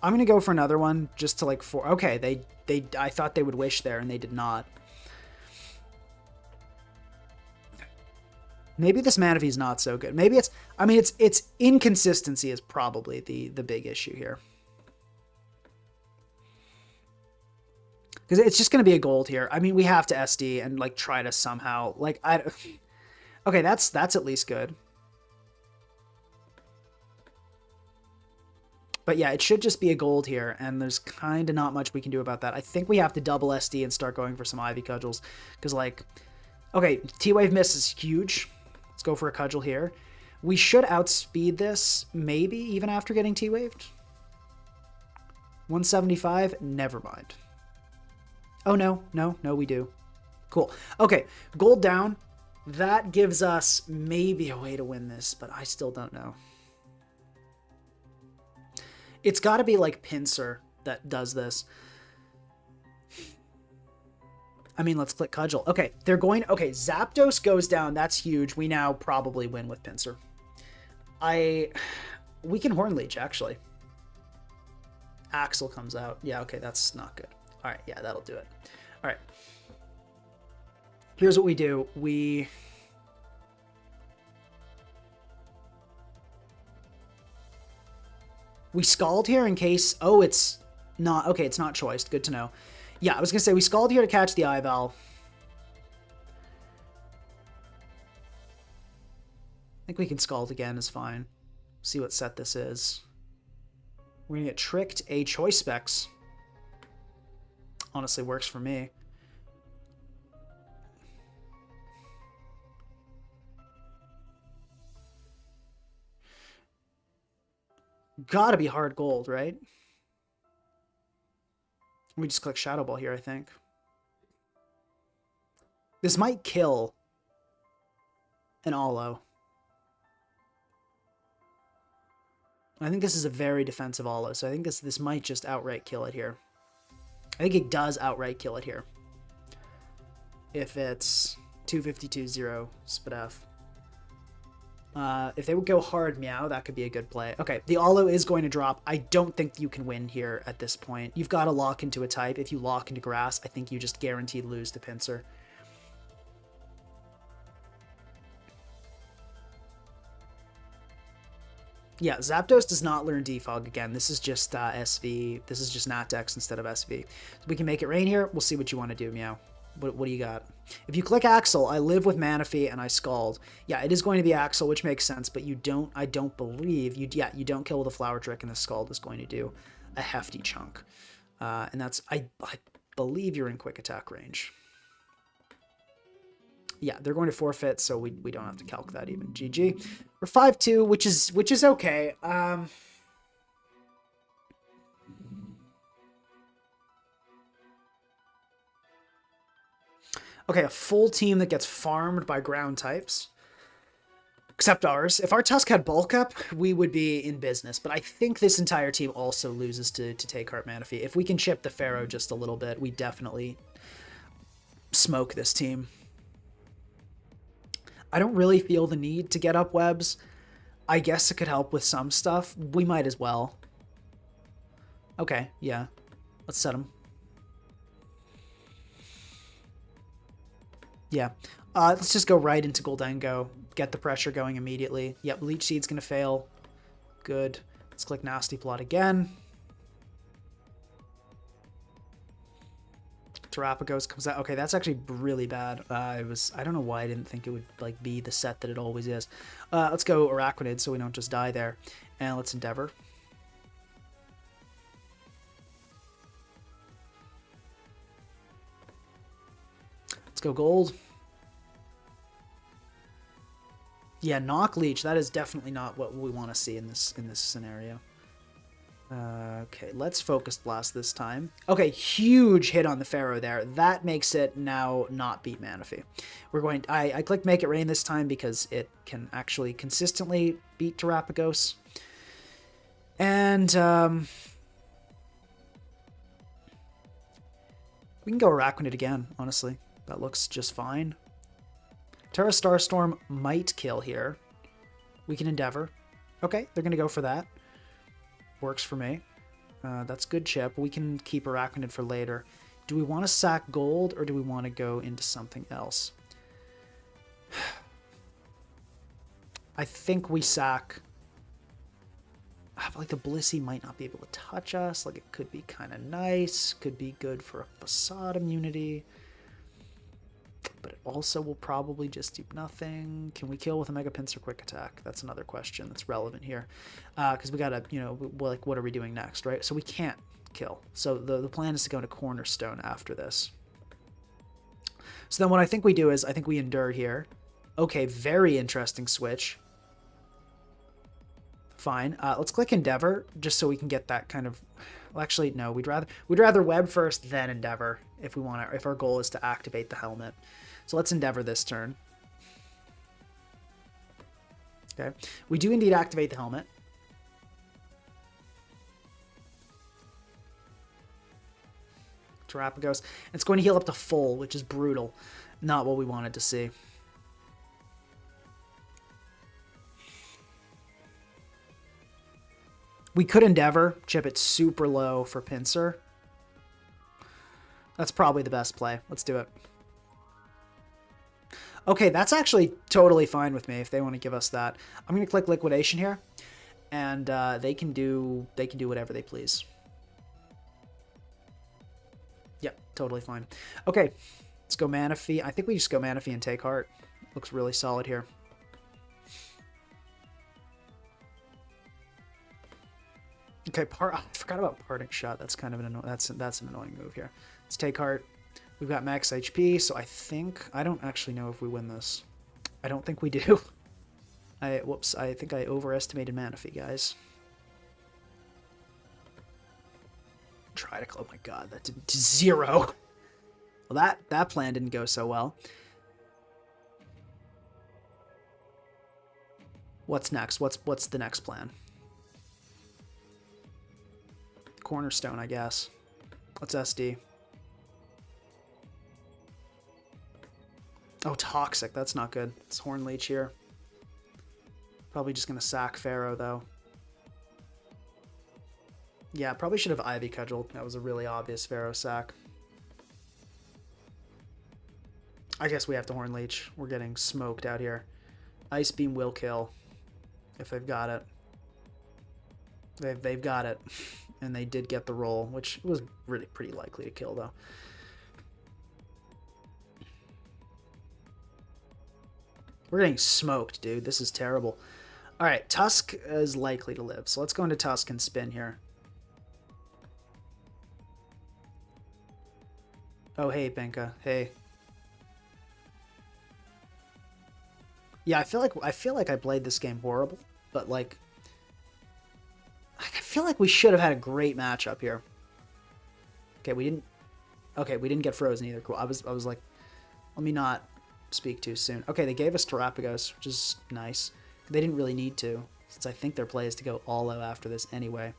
I'm gonna go for another one just to like okay, I thought they would Wish there and they did not. Maybe this Manaphy is not so good. Maybe it's, I mean, it's inconsistency is probably the big issue here. Because it's just gonna be a gold here. I mean, we have to SD and like try to somehow like okay, that's at least good. But yeah, it should just be a gold here, and there's kind of not much we can do about that. I think we have to double SD and start going for some Ivy Cudgels, because, like, okay, T-Wave miss is huge. Let's go for a Cudgel here. We should outspeed this, maybe, even after getting T-Waved. 175? Never mind. Oh, no, we do. Cool. Okay, gold down. That gives us maybe a way to win this, but I still don't know. It's got to be like Pinsir that does this. I mean, let's click Cudgel. Okay, they're going... Okay, Zapdos goes down. That's huge. We now probably win with Pinsir. We can Horn Leech, actually. Axel comes out. Yeah, okay, that's not good. All right, yeah, that'll do it. All right. Here's what we do. We Scald here in case... Oh, it's not... Okay, it's not choiced. Good to know. Yeah, I was going to say, we Scald here to catch the Eyeball. I think we can Scald again is fine. See what set this is. We're going to get Tricked. A Choice Specs. Honestly, works for me. Gotta be hard gold, right? We just click Shadow Ball here, I think. This might kill an Alo. I think this is a very defensive Alo, so I think this might just outright kill it here. I think it does outright kill it here. If it's 252-0 Spadef. If they would go hard Meow, that could be a good play. Okay, the Alo is going to drop. I don't think you can win here at this point. You've got to lock into a type. If you lock into grass, I think you just guaranteed lose to Pinsir. Yeah, Zapdos does not learn Defog again. This is just SV. This is just Natdex instead of SV. So we can make it rain here. We'll see what you want to do, Meow. What do you got? If you click Axel, I live with Manaphy and I Scald. Yeah, it is going to be Axel, which makes sense, but you don't, I don't believe, you don't kill with a Flower Trick, and the Scald is going to do a hefty chunk. And that's, I believe you're in quick attack range. Yeah, they're going to forfeit, so we don't have to calc that even. GG. We're 5-2, which is okay. Okay, a full team that gets farmed by ground types. Except ours. If our Tusk had bulk up, we would be in business. But I think this entire team also loses to Take Heart Manaphy. If we can chip the Pharaoh just a little bit, we definitely smoke this team. I don't really feel the need to get up webs. I guess it could help with some stuff. We might as well. Okay, yeah. Let's set them. Yeah. Let's just go right into Goldengo. Get the pressure going immediately. Yep, Leech Seed's going to fail. Good. Let's click Nasty Plot again. Terapagos comes out. Okay, that's actually really bad. I don't know why I didn't think it would like be the set that it always is. Let's go Arachnid so we don't just die there. And let's Endeavor. Let's go Gold. Yeah, Knock Leech. That is definitely not what we want to see in this scenario. Okay, let's Focus Blast this time. Okay, huge hit on the Pharaoh there. That makes it now not beat Manaphy. We're going. I clicked Make It Rain this time because it can actually consistently beat Terapagos. And we can go Arachnid again. Honestly, that looks just fine. Terra Starstorm might kill here. We can Endeavor. Okay, they're gonna go for that. Works for me. That's good chip. We can keep Arachnid for later. Do we want to sack Gold, or do we want to go into something else? I think we sack... like the Blissey might not be able to touch us. Like it could be kind of nice. Could be good for a Facade immunity. But it also will probably just do nothing. Can we kill with a Mega Pinsir Quick Attack? That's another question that's relevant here. Because we gotta, you know, like, what are we doing next, right? So we can't kill. So the plan is to go into Cornerstone after this. So then what I think we do is, I think we Endure here. Okay, very interesting switch. Fine. Let's click Endeavor, just so we can get that kind of... Well, actually, no. We'd rather Web first, then Endeavor, if we want to, if our goal is to activate the helmet. So let's Endeavor this turn. Okay. We do indeed activate the helmet. Terapagos. It's going to heal up to full, which is brutal. Not what we wanted to see. We could Endeavor, chip it super low for Pinsir. That's probably the best play. Let's do it. Okay, that's actually totally fine with me if they want to give us that. I'm going to click Liquidation here, and they can do whatever they please. Yep, totally fine. Okay, let's go Manaphy. I think we just go Manaphy and Take Heart. Looks really solid here. Okay, I forgot about Parting Shot. That's kind of an that's an annoying move here. Let's Take Heart. We've got max HP, so I don't actually know if we win this. I don't think we do. Whoops, I think I overestimated Manaphy, guys. Try to, oh my god, that did 0. Well, that plan didn't go so well. What's next? What's the next plan? Cornerstone, I guess. Let's SD. Oh, Toxic. That's not good. It's Horn Leech here. Probably just going to sack Pharaoh, though. Yeah, probably should have Ivy Cudgel. That was a really obvious Pharaoh sack. I guess we have to Horn Leech. We're getting smoked out here. Ice Beam will kill if they've got it. They've got it. And they did get the roll, which was really pretty likely to kill, though. We're getting smoked, dude. This is terrible. All right, Tusk is likely to live. So let's go into Tusk and spin here. Oh, hey, Benka. Hey. Yeah, I feel like I played this game horrible, but like I feel like we should have had a great matchup here. Okay, we didn't get frozen either. Cool. I was like, let me not speak too soon. Okay, they gave us Terapagos, which is nice. They didn't really need to, since I think their play is to go all out after this anyway.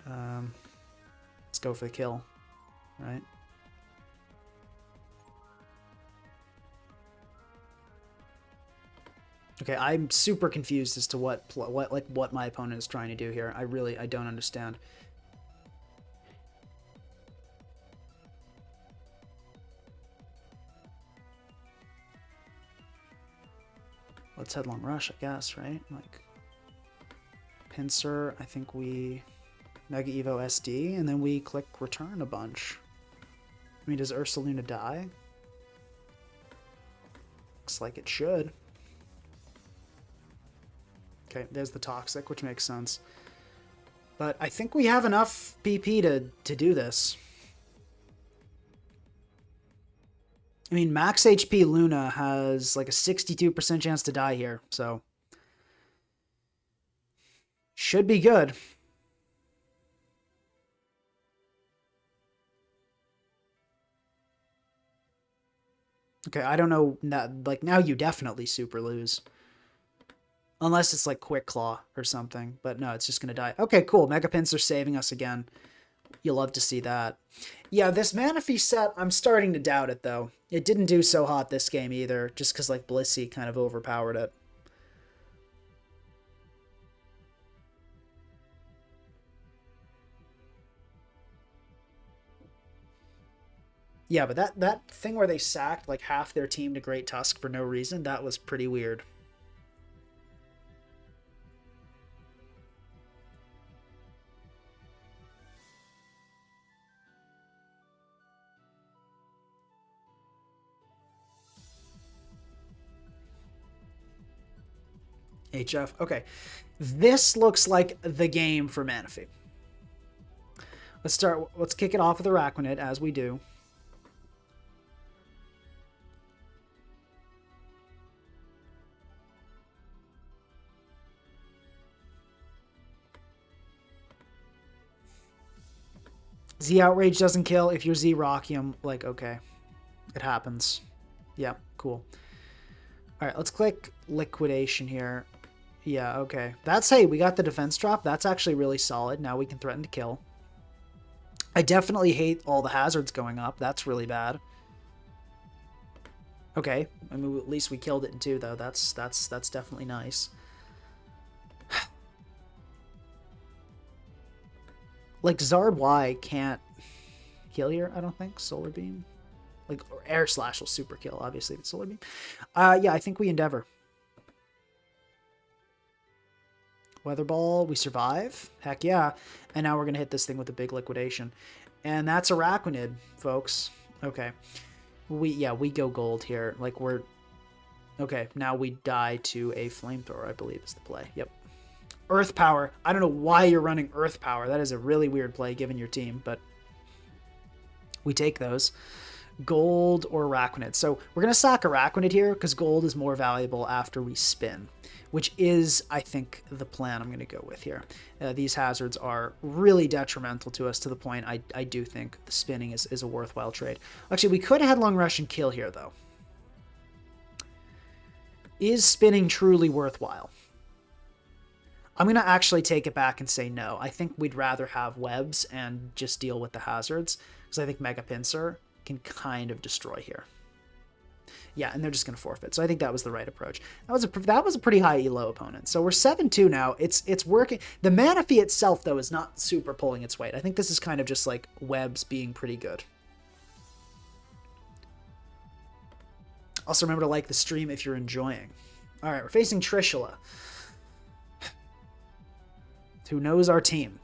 Let's go for the kill, right? Okay, I'm super confused as to what my opponent is trying to do here. I don't understand. Let's Headlong Rush, I guess, right? Like Pinsir, I think we Mega Evo SD, and then we click return a bunch. I mean, does Ursaluna die? Looks like it should. Okay, there's the Toxic, which makes sense. But I think we have enough PP to do this. I mean, max HP Luna has like a 62% chance to die here, so should be good. Okay, I don't know, like now you definitely super lose. Unless it's like Quick Claw or something, but no, it's just gonna die. Okay, cool, Mega Pinsir saving us again. You'll love to see that. Yeah, this Manaphy set, I'm starting to doubt it, though. It didn't do so hot this game either, just because, like, Blissey kind of overpowered it. Yeah, but that thing where they sacked, like, half their team to Great Tusk for no reason, that was pretty weird. HF. Okay. This looks like the game for Manaphy. Let's kick it off with Arachnid, as we do. Z Outrage doesn't kill. If you're Z Rockium, like, okay. It happens. Yeah, cool. Alright, let's click Liquidation here. Yeah, okay. That's, hey, we got the defense drop. That's actually really solid. Now we can threaten to kill. I definitely hate all the hazards going up. That's really bad. Okay. I mean, at least we killed it in two, though. That's definitely nice. Like, Zard Y can't kill here, I don't think. Solar Beam. Like, or Air Slash will super kill, obviously, with Solar Beam. Yeah, I think we Endeavor. Weather Ball, we survive. Heck yeah. And now we're going to hit this thing with a big Liquidation. And that's Arachnid, folks. Okay. We go gold here. Like, we're... Okay, now we die to a Flamethrower, I believe is the play. Yep. Earth Power. I don't know why you're running Earth Power. That is a really weird play given your team, but we take those. Gold or Arachnid. So we're going to sack Arachnid here because gold is more valuable after we spin, which is, I think, the plan I'm going to go with here. These hazards are really detrimental to us to the point I do think the spinning is a worthwhile trade. Actually, we could have had Long Rush and kill here, though. Is spinning truly worthwhile? I'm going to actually take it back and say no. I think we'd rather have webs and just deal with the hazards, because I think Mega Pinsir can kind of destroy here. Yeah, and they're just going to forfeit. So I think that was the right approach. That was a pretty high elo opponent. So we're 7-2 now. It's working. The Manaphy itself, though, is not super pulling its weight. I think this is kind of just like Webs being pretty good. Also, remember to like the stream if you're enjoying. All right, we're facing Trishula, who knows our team.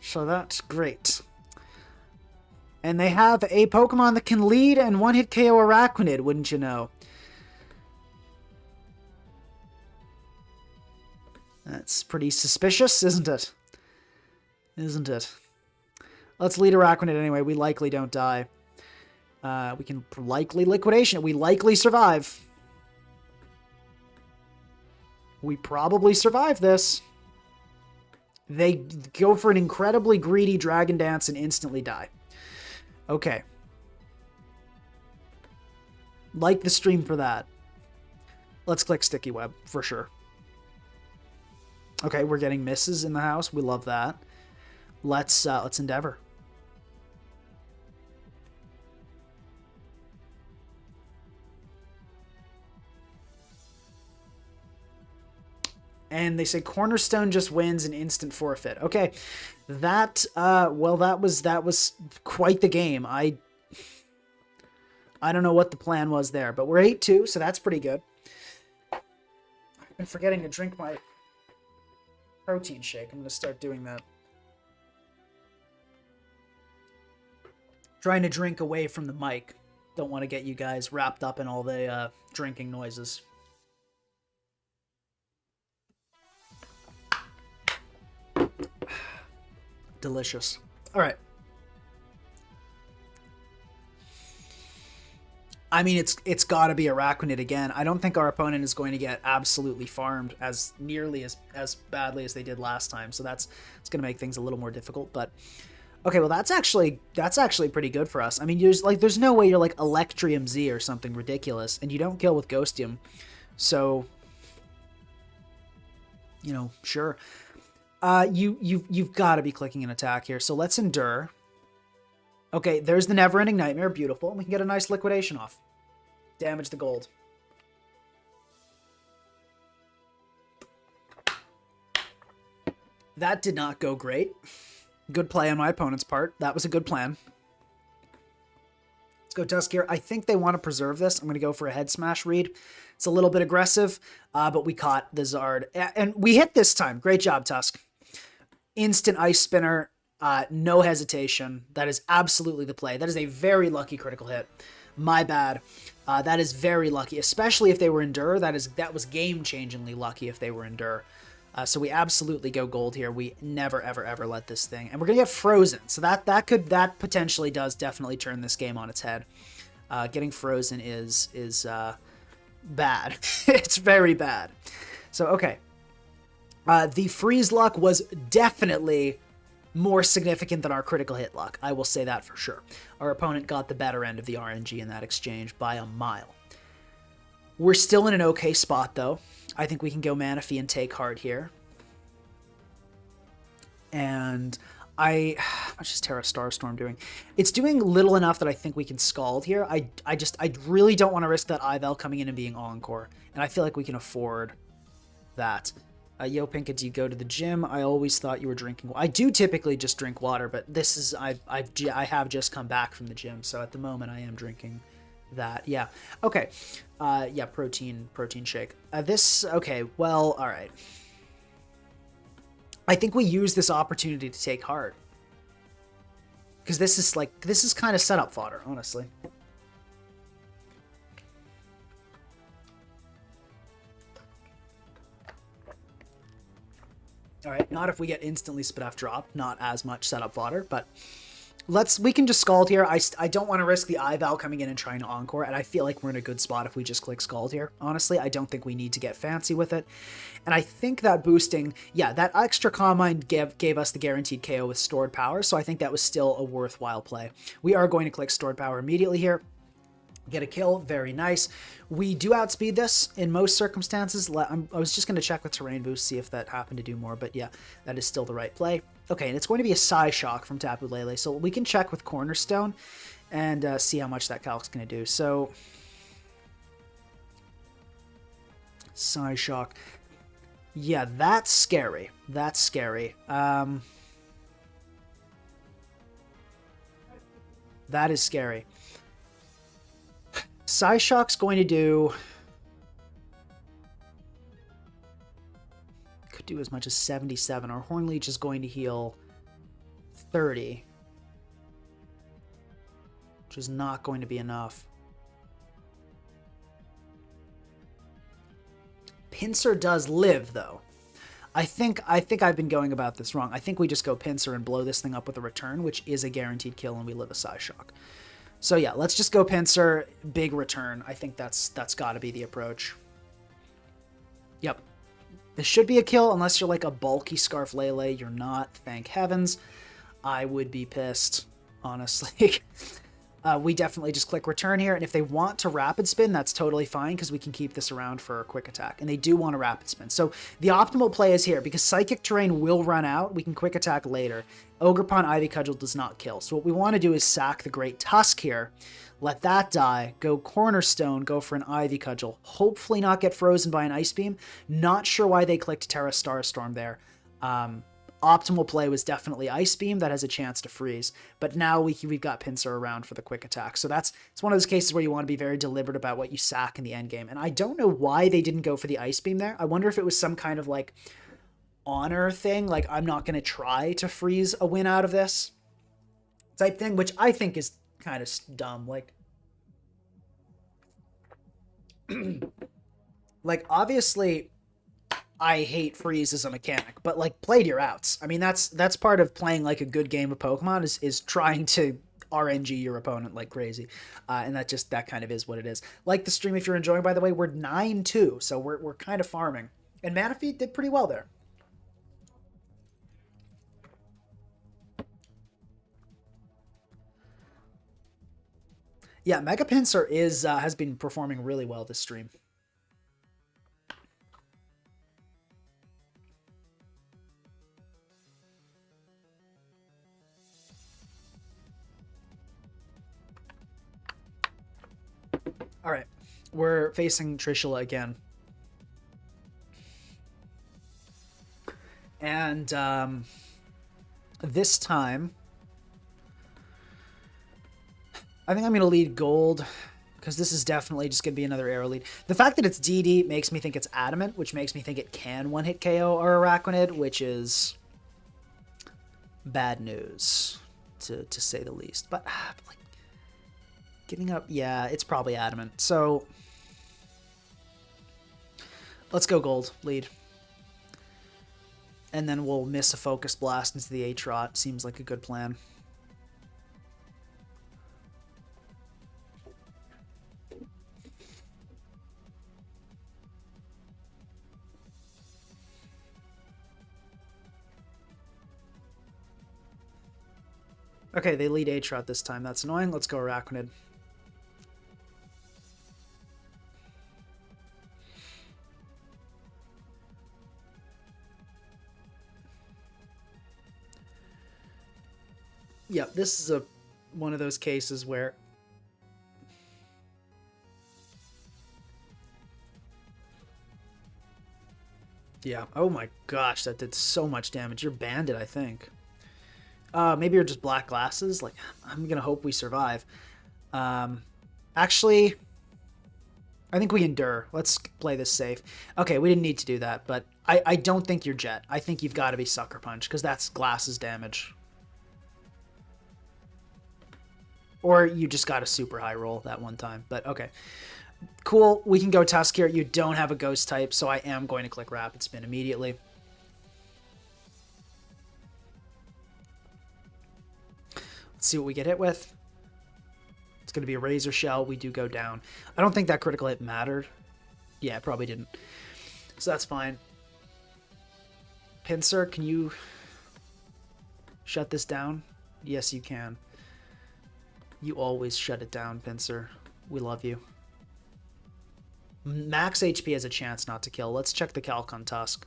So that's great. And they have a Pokemon that can lead and one-hit KO Arachnid, wouldn't you know? That's pretty suspicious, isn't it? Isn't it? Let's lead Arachnid anyway. We likely don't die. We can likely liquidation it. We likely survive. We probably survive this. They go for an incredibly greedy Dragon Dance and instantly die. Okay. Like the stream for that. Let's click Sticky Web for sure. Okay, we're getting misses in the house. We love that. Let's endeavor. And they say Cornerstone just wins an instant forfeit. Okay, that well, that was quite the game. I don't know what the plan was there, but we're 8-2, so that's pretty good. I've been forgetting to drink my protein shake. I'm gonna start doing that. Trying to drink away from the mic. Don't want to get you guys wrapped up in all the drinking noises. Delicious. All right. I mean, it's got to be Arachnid again. I don't think our opponent is going to get absolutely farmed as nearly as badly as they did last time. So it's going to make things a little more difficult. But okay, well that's actually pretty good for us. I mean, there's no way you're like Electrium Z or something ridiculous, and you don't kill with Ghostium. So you know, sure. You've got to be clicking an attack here. So let's endure. Okay, there's the Never-Ending Nightmare. Beautiful. We can get a nice liquidation off. Damage the gold. That did not go great. Good play on my opponent's part. That was a good plan. Let's go Tusk here. I think they want to preserve this. I'm going to go for a Head Smash read. It's a little bit aggressive, but we caught the Zard. And we hit this time. Great job, Tusk. Instant Ice Spinner. No hesitation. That is absolutely the play. That is a very lucky critical hit. My bad. That is very lucky, especially if they were Endure. That was game-changingly lucky if they were Endure. So we absolutely go gold here. We never, ever, ever let this thing. And we're going to get frozen. So that potentially does definitely turn this game on its head. Getting frozen is bad. It's very bad. So, okay. The freeze luck was definitely more significant than our critical hit luck. I will say that for sure. Our opponent got the better end of the RNG in that exchange by a mile. We're still in an okay spot, though. I think we can go Manaphy and take hard here. And what's this Terra Starstorm doing? It's doing little enough that I think we can Scald here. I really don't want to risk that Ivel coming in and being Encore. And I feel like we can afford that. Yo, Pinka, do you go to the gym? I always thought you were drinking. I do typically just drink water, but this is I have just come back from the gym, so at the moment I am drinking that. Yeah. Okay. Yeah, protein shake. Okay, well, all right. I think we use this opportunity to take hard. Because this is kind of setup fodder, honestly. All right, not if we get instantly spit off drop, not as much setup fodder, but we can just Scald here. I don't want to risk the Ival coming in and trying to Encore, and I feel like we're in a good spot if we just click Scald here. Honestly, I don't think we need to get fancy with it. And I think that boosting, yeah, that extra Calm Mind gave us the guaranteed KO with Stored Power, so I think that was still a worthwhile play. We are going to click Stored Power immediately here. Get a kill, very nice. We do outspeed this in most circumstances. I was just going to check with Terrain Boost, see if that happened to do more, but yeah, that is still the right play. Okay, and it's going to be a Psy Shock from Tapu Lele, so we can check with Cornerstone and see how much that calc's going to do. So, Psyshock. Yeah, that's scary. That's scary. That is scary. Psyshock's going to do... Could do as much as 77. Our Hornleech is going to heal 30. Which is not going to be enough. Pinsir does live, though. I think I've been going about this wrong. I think we just go Pinsir and blow this thing up with a return, which is a guaranteed kill, and we live a Psyshock. So yeah, let's just go Pinsir, big return. I think that's got to be the approach. Yep. This should be a kill, unless you're like a bulky Scarf Lele. You're not, thank heavens. I would be pissed, honestly. We definitely just click return here, and if they want to rapid spin, that's totally fine, because we can keep this around for a quick attack, and they do want a rapid spin. So the optimal play is here, because Psychic Terrain will run out, we can quick attack later. Ogerpon Ivy Cudgel does not kill, so what we want to do is sack the Great Tusk here, let that die, go Cornerstone, go for an Ivy Cudgel, hopefully not get frozen by an Ice Beam. Not sure why they clicked Terra Starstorm there. Optimal play was definitely Ice Beam. That has a chance to freeze. But now we've got Pinsir around for the quick attack. So it's one of those cases where you want to be very deliberate about what you sack in the end game. And I don't know why they didn't go for the Ice Beam there. I wonder if it was some kind of like honor thing. Like, I'm not going to try to freeze a win out of this type thing, which I think is kind of dumb. Like obviously... I hate freeze as a mechanic, but like play to your outs. I mean, that's part of playing like a good game of Pokemon is trying to RNG your opponent like crazy. And that kind of is what it is. Like the stream, if you're enjoying, by the way, we're 9-2, so we're kind of farming. And Manaphy did pretty well there. Yeah, Mega Pinsir has been performing really well this stream. All right, we're facing Trishula again. And this time, I think I'm going to lead gold, because this is definitely just going to be another arrow lead. The fact that it's DD makes me think it's adamant, which makes me think it can one-hit KO our arachnid, which is bad news, to say the least. But like, giving up, yeah, it's probably adamant. So let's go gold, lead. And then we'll miss a focus blast into the H-Rot. Seems like a good plan. Okay, they lead H-Rot this time. That's annoying. Let's go arachnid. Yeah, this is one of those cases where yeah, oh my gosh, that did so much damage. You're banded, I think. Maybe you're just black glasses. Like, I'm gonna hope we survive. Actually, I think we endure. Let's play this safe. Okay, we didn't need to do that, but I don't think you're Jet. I think you've got to be Sucker Punch, because that's glasses damage. Or you just got a super high roll that one time. But okay. Cool. We can go Tusk here. You don't have a ghost type, so I am going to click Rapid Spin immediately. Let's see what we get hit with. It's going to be a Razor Shell. We do go down. I don't think that critical hit mattered. Yeah, it probably didn't. So that's fine. Pinsir, can you shut this down? Yes, you can. You always shut it down, Pinsir. We love you. Max HP has a chance not to kill. Let's check the calc on Tusk.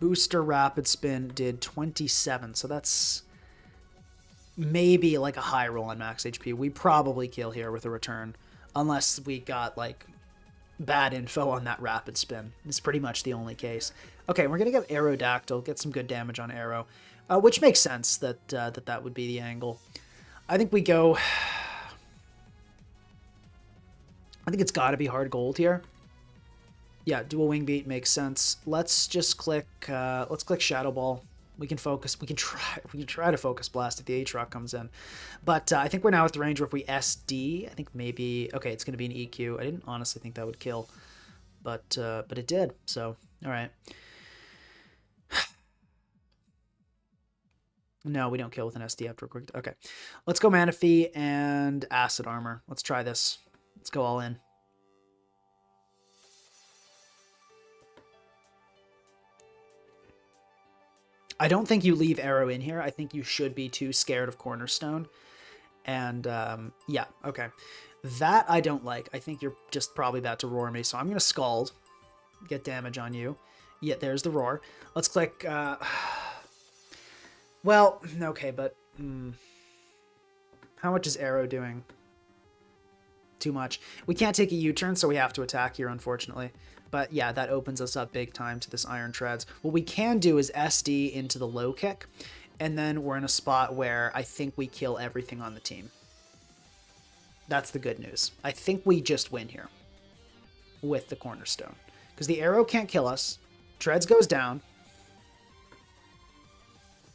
Booster Rapid Spin did 27, so that's maybe like a high roll on max HP. We probably kill here with a return, unless we got like bad info on that Rapid Spin. It's pretty much the only case. Okay, we're gonna get Aerodactyl, get some good damage on Aero, which makes sense that that would be the angle. I think we go. I think it's got to be hard gold here. Yeah, dual wing beat makes sense. Let's just click. Let's click Shadow Ball. We can focus. We can try to focus blast if the Aatrox comes in. But I think we're now at the range where if we SD, I think maybe okay, it's going to be an EQ. I didn't honestly think that would kill, but it did. So all right. No, we don't kill with an SD after a quick. Okay, let's go Manaphy and Acid Armor. Let's try this. Let's go all in. I don't think you leave Arrow in here. I think you should be too scared of Cornerstone. And, yeah, okay. That I don't like. I think you're just probably about to roar me, so I'm going to Scald. Get damage on you. Yeah, there's the roar. Let's click, well, okay, but... how much is Arrow doing? Too much. We can't take a U-turn, so we have to attack here, unfortunately. But yeah, that opens us up big time to this Iron Treads. What we can do is SD into the low kick, and then we're in a spot where I think we kill everything on the team. That's the good news. I think we just win here with the Cornerstone. Because the Arrow can't kill us. Treads goes down.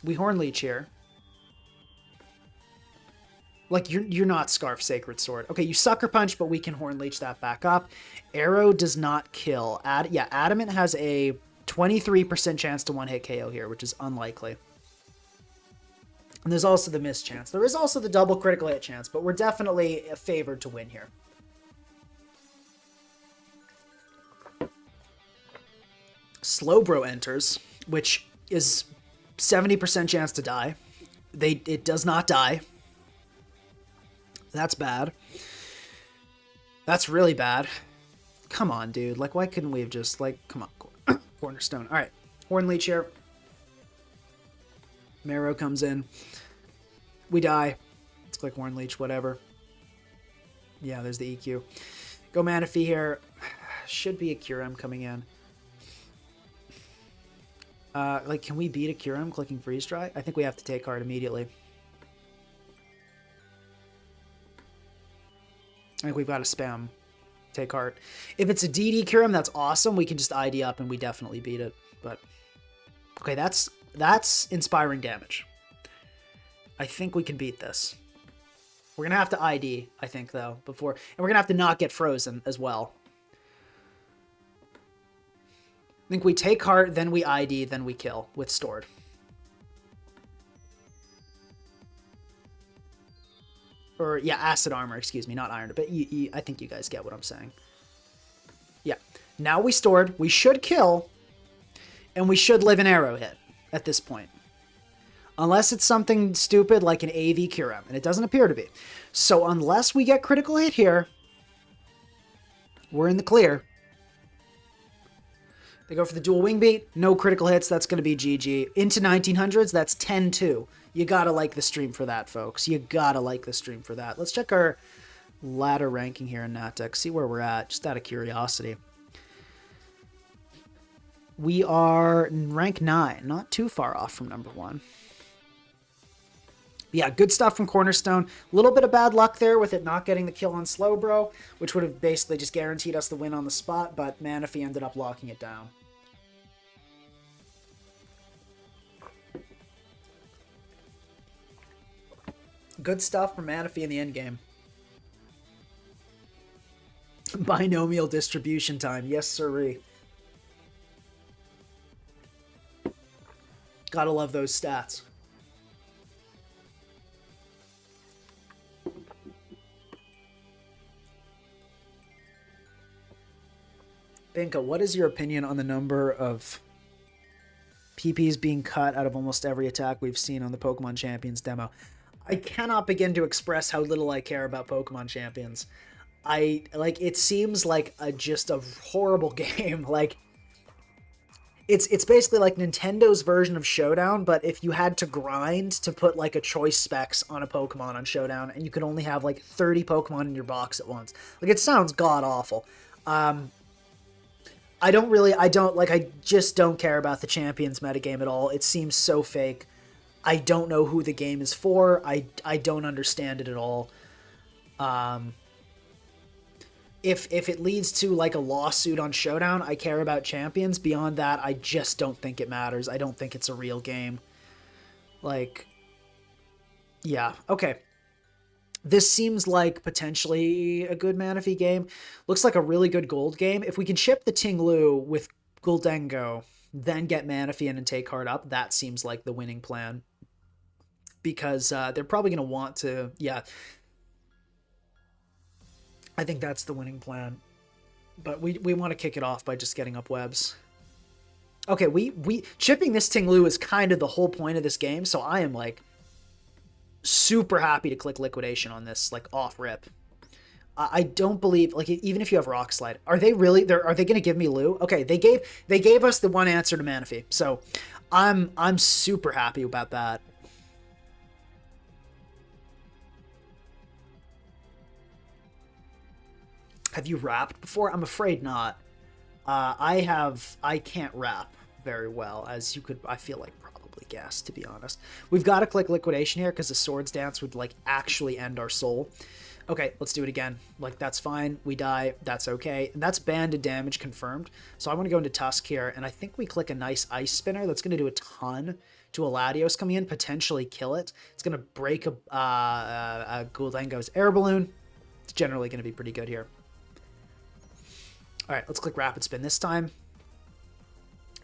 We Horn Leech here. Like, you're not Scarf Sacred Sword. Okay, you Sucker Punch, but we can Horn Leech that back up. Arrow does not kill. Yeah, Adamant has a 23% chance to one-hit KO here, which is unlikely. And there's also the miss chance. There is also the double critical hit chance, but we're definitely favored to win here. Slowbro enters, which is 70% chance to die. It does not die. That's bad. That's really bad. Come on, dude. Like, why couldn't we have just, like, come on. Cornerstone. All right. Horn Leech here. Marrow comes in. We die. Let's click Horn Leech, whatever. Yeah, there's the EQ. Go Manaphy here. Should be a Curem coming in. Like, can we beat a Curem clicking Freeze Dry? I think we have to take card immediately. I think we've got to spam take heart. If it's a DD Curem, that's awesome. We can just ID up and we definitely beat it. But okay, that's inspiring damage. I think we can beat this. We're gonna have to ID, I think, though, before, and we're gonna have to not get frozen as well. I think we take heart, then we ID, then we kill with stored. Or, yeah, Acid Armor, excuse me, not Iron. But I think you guys get what I'm saying. Yeah. Now we stored. We should kill. And we should live an Arrow hit at this point. Unless it's something stupid like an AV Curem. And it doesn't appear to be. So unless we get critical hit here, we're in the clear. They go for the dual wing beat. No critical hits. That's going to be GG. Into 1900s, that's 10-2. You gotta like the stream for that, folks. You gotta like the stream for that. Let's check our ladder ranking here in Natec. See where we're at, just out of curiosity. We are rank 9, not too far off from number 1. Yeah, good stuff from Cornerstone. A little bit of bad luck there with it not getting the kill on Slowbro, which would have basically just guaranteed us the win on the spot, but Manaphy ended up locking it down. Good stuff from Manaphy in the endgame. Binomial distribution time. Yes, sirree. Gotta love those stats. Binka, what is your opinion on the number of PPs being cut out of almost every attack we've seen on the Pokemon Champions demo? I cannot begin to express how little I care about Pokemon Champions. It seems like just a horrible game. Like, It's basically like Nintendo's version of Showdown, but if you had to grind to put like a choice specs on a Pokemon on Showdown, and you could only have like 30 Pokemon in your box at once. Like, it sounds god awful. I just don't care about the Champions metagame at all. It seems so fake. I don't know who the game is for. I don't understand it at all. If it leads to like a lawsuit on Showdown, I care about Champions. Beyond that, I just don't think it matters. I don't think it's a real game. Like, yeah, okay. This seems like potentially a good Manaphy game. Looks like a really good gold game. If we can ship the Tinglu with Guldengo, then get Manaphy in and take card up, that seems like the winning plan. Because they're probably going to want to, yeah. I think that's the winning plan. But we want to kick it off by just getting up webs. Okay, we chipping this Tinglu is kind of the whole point of this game, so I am like super happy to click liquidation on this, like, off rip. I don't believe, like, even if you have rock slide, are they really are they going to give me Lou? Okay, they gave us the one answer to Manaphy, so I'm super happy about that. Have you rapped before? I'm afraid not. I can't rap very well, as you could, I feel like, probably guess, to be honest. We've got to click liquidation here because the swords dance would like actually end our soul. Okay, let's do it again. Like, that's fine. We die. That's okay. And that's banded damage confirmed. So I want to go into Tusk here, and I think we click a nice ice spinner. That's going to do a ton to a Latios coming in, potentially kill it. It's going to break a Guldengo's air balloon. It's generally going to be pretty good here. All right, let's click rapid spin this time.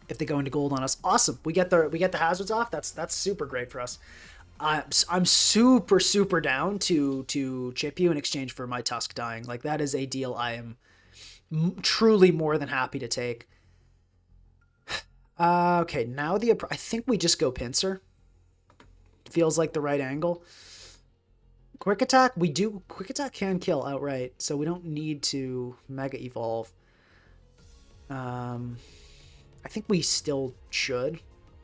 If they go into gold on us, awesome. We get the hazards off. That's super great for us. I'm super down to chip you in exchange for my Tusk dying. Like, that is a deal I am truly more than happy to take. Okay, now I think we just go pincer. Feels like the right angle. Quick attack, quick attack can kill outright, so we don't need to mega evolve. I think we still should.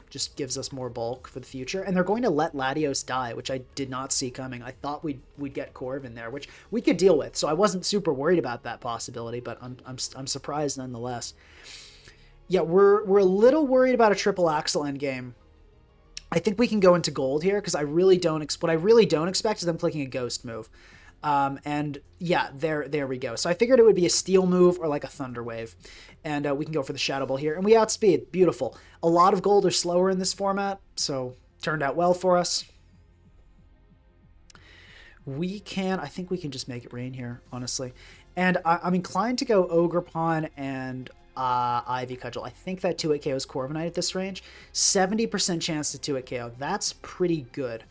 Just gives us more bulk for the future. And they're going to let Latios die, which I did not see coming. I thought we'd get Corv in there, which we could deal with. So I wasn't super worried about that possibility, but I'm surprised nonetheless. Yeah, we're a little worried about a triple axle endgame. I think we can go into gold here because what I really don't expect is them clicking a ghost move. And yeah, there we go. So I figured it would be a steel move or like a thunder wave. And we can go for the Shadow Ball here. And we outspeed. Beautiful. A lot of gold are slower in this format, so turned out well for us. I think we can just make it rain here, honestly. And I'm inclined to go Ogerpon and Ivy Cudgel. I think that 2-hit KOs Corviknight at this range. 70% chance to 2-hit KO. That's pretty good.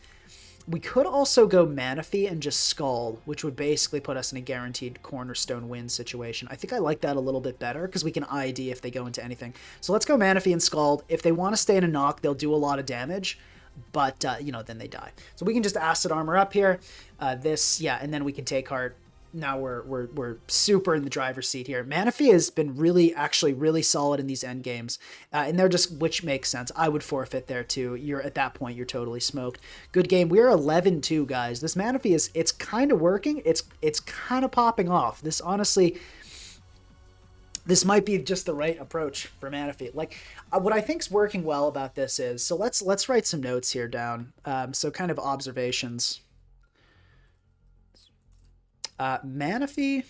We could also go Manaphy and just Scald, which would basically put us in a guaranteed cornerstone win situation. I think I like that a little bit better because we can ID if they go into anything. So let's go Manaphy and Scald. If they want to stay in a knock, they'll do a lot of damage, but, then they die. So we can just Acid Armor up here. And then we can take Heart. Now we're super in the driver's seat here. Manaphy has been really solid in these end games, and they're just, which makes sense. I would forfeit there too. You're at that point, you're totally smoked. Good game. We're 11-2, guys. This Manaphy it's kind of working. It's kind of popping off. This honestly, this might be just the right approach for Manaphy. Like, what I think's working well about this is, so let's write some notes here down. So kind of observations. Manaphy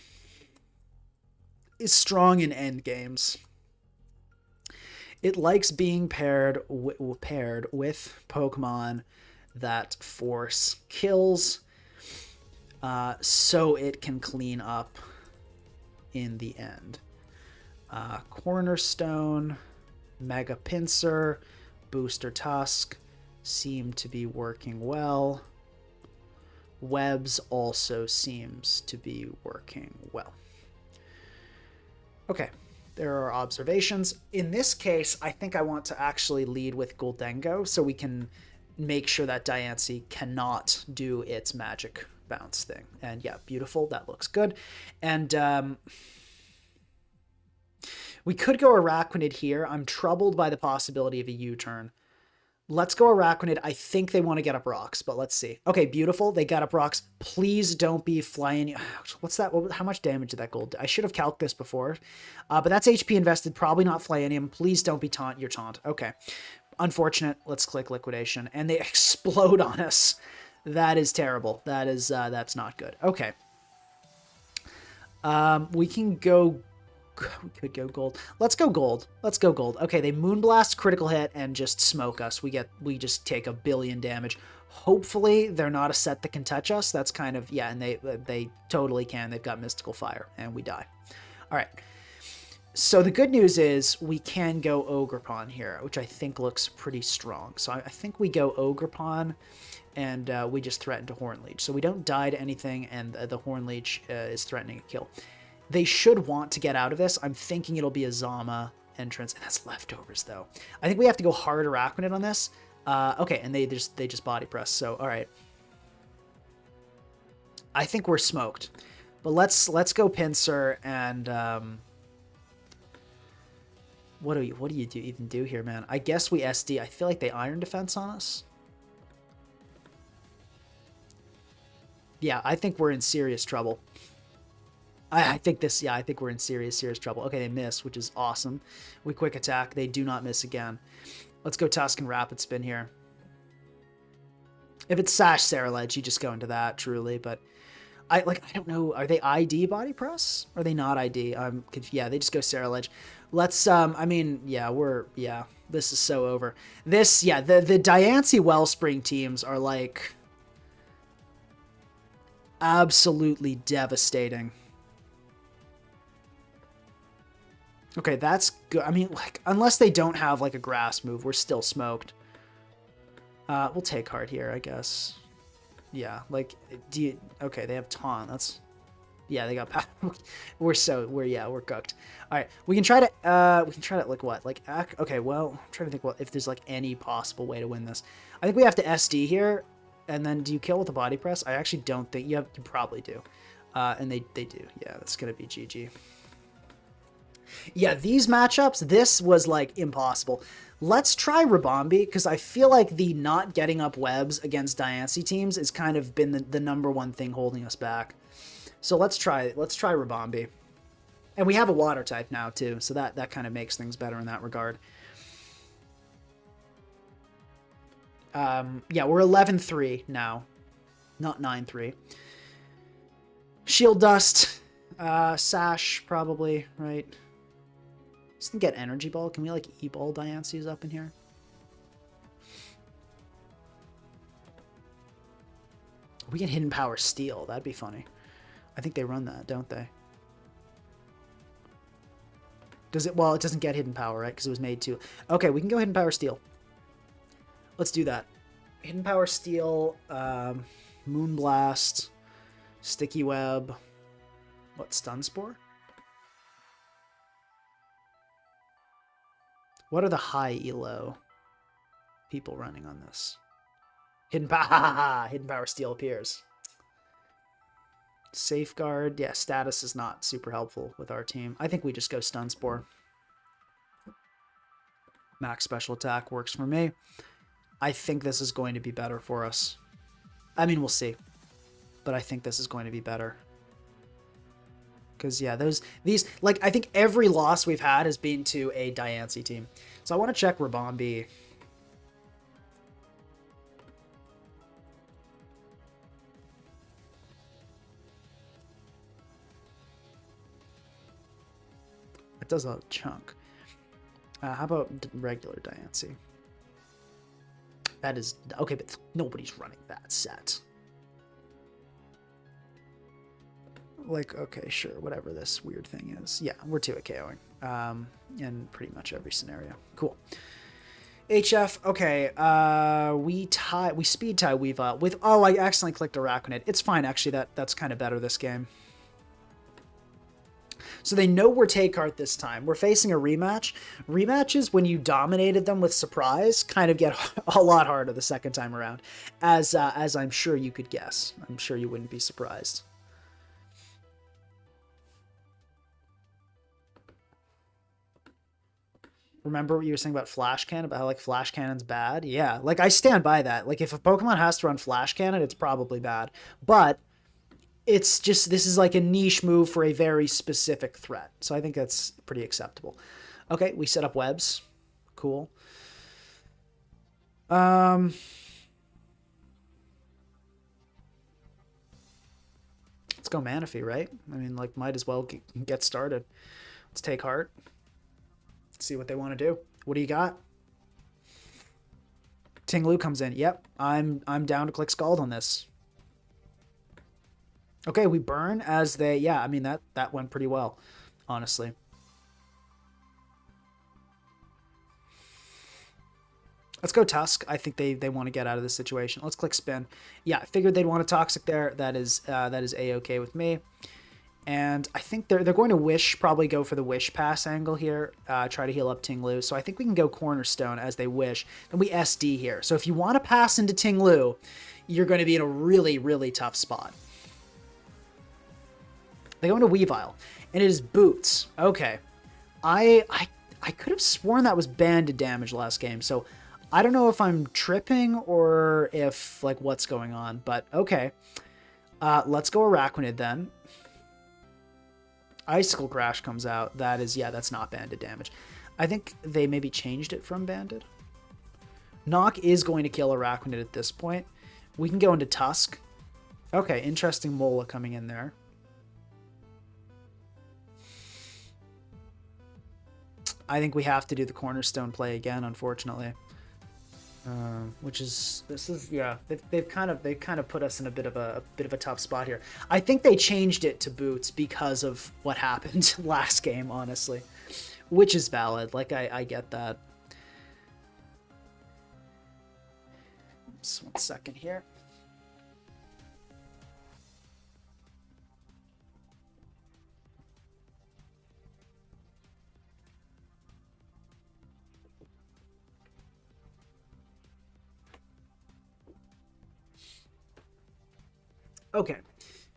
is strong in end games. It likes being paired with Pokemon that force kills, so it can clean up in the end. Cornerstone, Mega Pinsir, Booster Tusk seem to be working well. Webs also seems to be working well. Okay, there are observations. In this case, I think I want to actually lead with Guldengo so we can make sure that Diancie cannot do its magic bounce thing. And yeah, beautiful. That looks good. And We could go arachnid here. I'm troubled by the possibility of a U-turn. Let's go arachnid. I think they want to get up rocks, but let's see. Okay, beautiful. They got up rocks. Please don't be flying. What's that? How much damage did that gold do? I should have calced this before. But that's HP invested. Probably not Flyanium. Please don't be taunt. You're taunt. Okay. Unfortunate. Let's click liquidation. And they explode on us. That is terrible. That's not good. Okay. We can go... We could go gold. Let's go gold. Let's go gold. Okay, they Moonblast, critical hit, and just smoke us. We just take 1 billion damage. Hopefully, they're not a set that can touch us. That's kind of, yeah, and they totally can. They've got Mystical Fire, and we die. All right. So the good news is we can go Ogerpon here, which I think looks pretty strong. So I think we go Ogerpon, and we just threaten to Hornleech. So we don't die to anything, and the Hornleech is threatening a kill. They should want to get out of this. I'm thinking it'll be a Zama entrance, and that's leftovers though. I think we have to go hard arachnid on this. Okay, and they just body press. So all right, I think we're smoked. But let's go pincer and what do you even do here, man? I guess we SD. I feel like they iron defense on us. Yeah, I think we're in serious trouble. I think this, yeah, I think we're in serious trouble. Okay, they miss, which is awesome. We quick attack. They do not miss again. Let's go Tusk and Rapid Spin here. If it's Sash Saraledge, you just go into that, truly. But I don't know. Are they ID body press? Or are they not ID? Yeah, they just go Saraledge. Let's, I mean, yeah, this is so over. This, yeah, the Diancie Wellspring teams are like absolutely devastating. Okay, that's good. I mean, like, unless they don't have, like, a grass move, we're still smoked. We'll take heart here, I guess. Yeah, like, okay, they have taunt. That's, yeah, they got power. we're cooked. All right, we can try to, like, what? Like, okay, well, I'm trying to think if there's, like, any possible way to win this. I think we have to SD here, and then do you kill with a body press? I actually don't think, you probably do. And they do. Yeah, that's going to be GG. Yeah, these matchups, this was, like, impossible. Let's try Ribombee, because I feel like the not getting up webs against Diancie teams has kind of been the #1 thing holding us back. So let's try Ribombee. And we have a water type now, too, so that kind of makes things better in that regard. Yeah, we're 11-3 now, not 9-3. Shield Dust, Sash, probably, right? Just to get Energy Ball. Can we, like, E-Ball Diancie's up in here? We can Hidden Power Steel. That'd be funny. I think they run that, don't they? Does it? Well, it doesn't get Hidden Power, right? Because it was made to. Okay, we can go Hidden Power Steel. Let's do that. Hidden Power Steel, Moonblast, Sticky Web. What, Stun Spore? What are the high elo people running on this? Hidden Power Steel appears. Safeguard. Yeah, status is not super helpful with our team. I think we just go Stun Spore. Max Special Attack works for me. I think this is going to be better for us. I mean, we'll see. But I think this is going to be better. Because, yeah, these, like, I think every loss we've had has been to a Diancie team. So I want to check Ribombee. It does a chunk. How about regular Diancie? That is, okay, but nobody's running that set. Like, okay, sure, whatever this weird thing is. Yeah, we're 2 at KOing. In pretty much every scenario. Cool. HF, okay, we speed tie Weave with, oh, I accidentally clicked Arachnid. It's fine, actually, that's kind of better this game. So they know we're take heart this time. We're facing a rematch. Rematches, when you dominated them with surprise, kind of get a lot harder the second time around, as I'm sure you could guess. I'm sure you wouldn't be surprised. Remember what you were saying about Flash Cannon, about how like Flash Cannon's bad? Yeah, like I stand by that. Like if a Pokemon has to run Flash Cannon, it's probably bad. But it's just, this is like a niche move for a very specific threat. So I think that's pretty acceptable. Okay, we set up webs. Cool. Let's go Manaphy, right? I mean, like, might as well get started. Let's take heart. See what they want to do. What do you got? Tinglu comes in. Yep, I'm down to click Scald on this. Okay, we burn as they... Yeah, I mean, that went pretty well, honestly. Let's go Tusk. I think they want to get out of this situation. Let's click Spin. Yeah, I figured they'd want a Toxic there. That is A-okay with me. And I think they're going to Wish, probably go for the Wish Pass angle here, try to heal up Tinglu. So I think we can go Cornerstone as they Wish. Then we SD here. So if you want to pass into Tinglu, you're going to be in a really, really tough spot. They go into Weavile, and it is Boots. Okay. I could have sworn that was banded damage last game, so I don't know if I'm tripping or if, like, what's going on, but okay. Let's go Arachnid then. Icicle Crash comes out. That is, yeah, that's not banded damage. I think they maybe changed it from banded. Knock is going to kill Arachnid at this point. We can go into Tusk. Okay, interesting Mola coming in there. I think we have to do the Cornerstone play again, unfortunately. Which is, this is, yeah, they've kind of put us in a bit of a tough spot here. I think they changed it to Boots because of what happened last game, honestly, which is valid. Like I get that. Just 1 second here. Okay,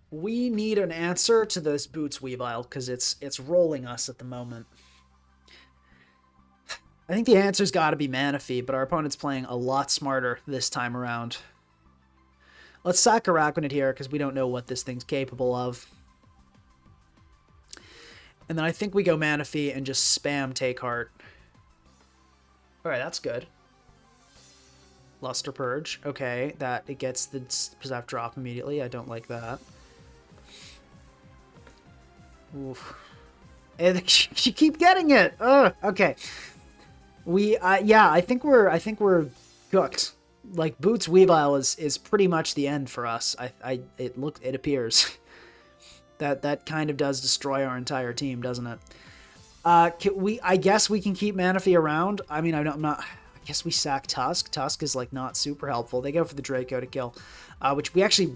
we need an answer to this Boots Weavile because it's rolling us at the moment. I think the answer's got to be Manaphy, but our opponent's playing a lot smarter this time around. Let's sack Arachnid here because we don't know what this thing's capable of. And then I think we go Manaphy and just spam Take Heart. Alright, that's good. Luster Purge. Okay, that it gets the Possess drop immediately. I don't like that. Oof. And you keep getting it. Ugh. Okay. We yeah, I think we're cooked. Like Boots Weavile is pretty much the end for us. It appears. that kind of does destroy our entire team, doesn't it? I guess we can keep Manaphy around. I mean, I'm not. I guess we sack Tusk. Tusk is like not super helpful. They go for the Draco to kill, which we actually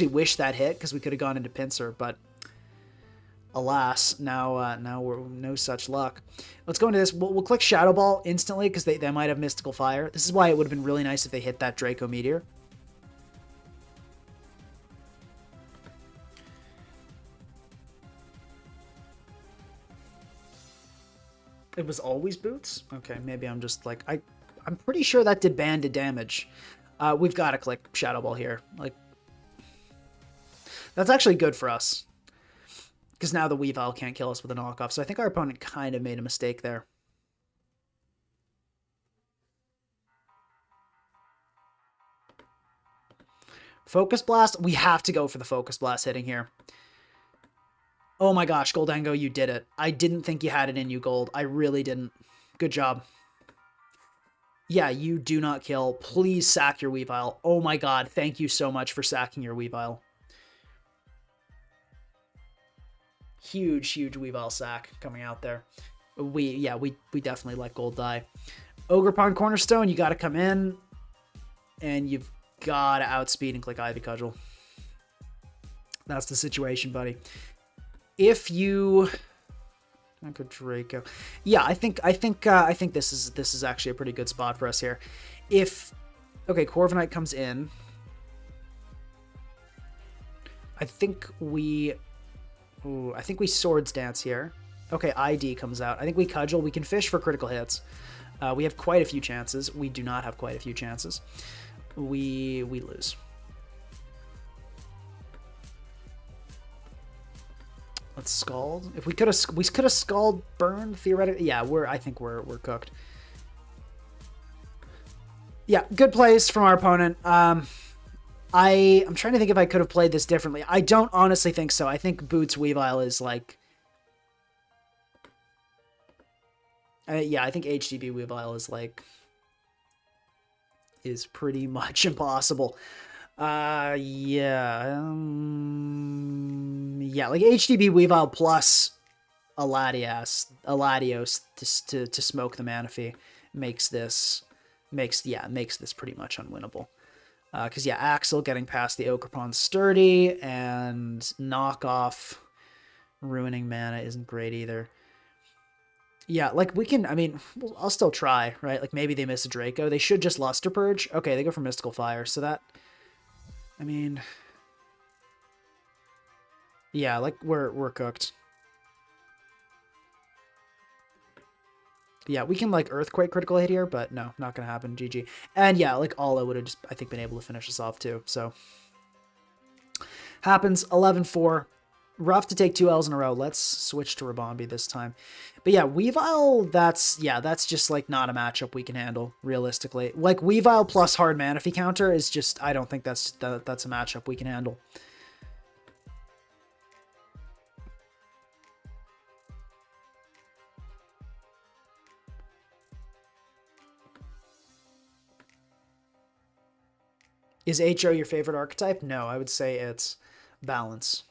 wish that hit because we could have gone into Pinsir, but alas, now we're no such luck. Let's go into this. We'll click Shadow Ball instantly because they might have Mystical Fire. This is why it would have been really nice if they hit that Draco Meteor. It was always Boots? Okay, maybe I'm just like I'm pretty sure that did banded damage. We've got to click Shadow Ball here. Like, that's actually good for us. Because now the Weavile can't kill us with a knockoff. So I think our opponent kind of made a mistake there. Focus Blast. We have to go for the Focus Blast hitting here. Oh my gosh, Goldango, you did it. I didn't think you had it in you, Gold. I really didn't. Good job. Yeah, you do not kill. Please sack your Weavile. Oh my god, thank you so much for sacking your Weavile. Huge Weavile sack coming out there. We definitely let Gold die. Ogerpon Cornerstone, you got to come in, and you've got to outspeed and click Ivy Cudgel. That's the situation, buddy. If you... Draco. Yeah, I think this is actually a pretty good spot for us here. If Corviknight comes in, I think we Swords Dance here. Okay, ID comes out. I think we cudgel. We can fish for critical hits. We have quite a few chances. We do not have quite a few chances. We lose. Let's scald. If we could have scald burned theoretically. Yeah, I think we're cooked. Yeah, good plays from our opponent. I'm trying to think if I could have played this differently. I don't honestly think so. I think Boots Weavile is like... yeah, I think HDB Weavile is like... is pretty much impossible. Yeah, like HDB Weavile plus Aladios to smoke the Manaphy makes this pretty much unwinnable. Because yeah, Axel getting past the Okrupon Sturdy and knockoff ruining mana isn't great either. Yeah, like we can, I mean, I'll still try, right? Like maybe they miss a Draco. They should just Luster Purge. Okay, they go for Mystical Fire. So that, I mean, yeah, like we're cooked. Yeah, we can like Earthquake critical hit here, but no, not gonna happen. GG. And yeah, like Ala would have just, I think, been able to finish us off too. So happens. 11-4. Rough to take 2 L's in a row. Let's switch to Ribombee this time. But yeah, Weavile, that's just like not a matchup we can handle realistically. Like Weavile plus hard Manaphy counter is just, I don't think that's a matchup we can handle. Is HO your favorite archetype? No, I would say it's balance.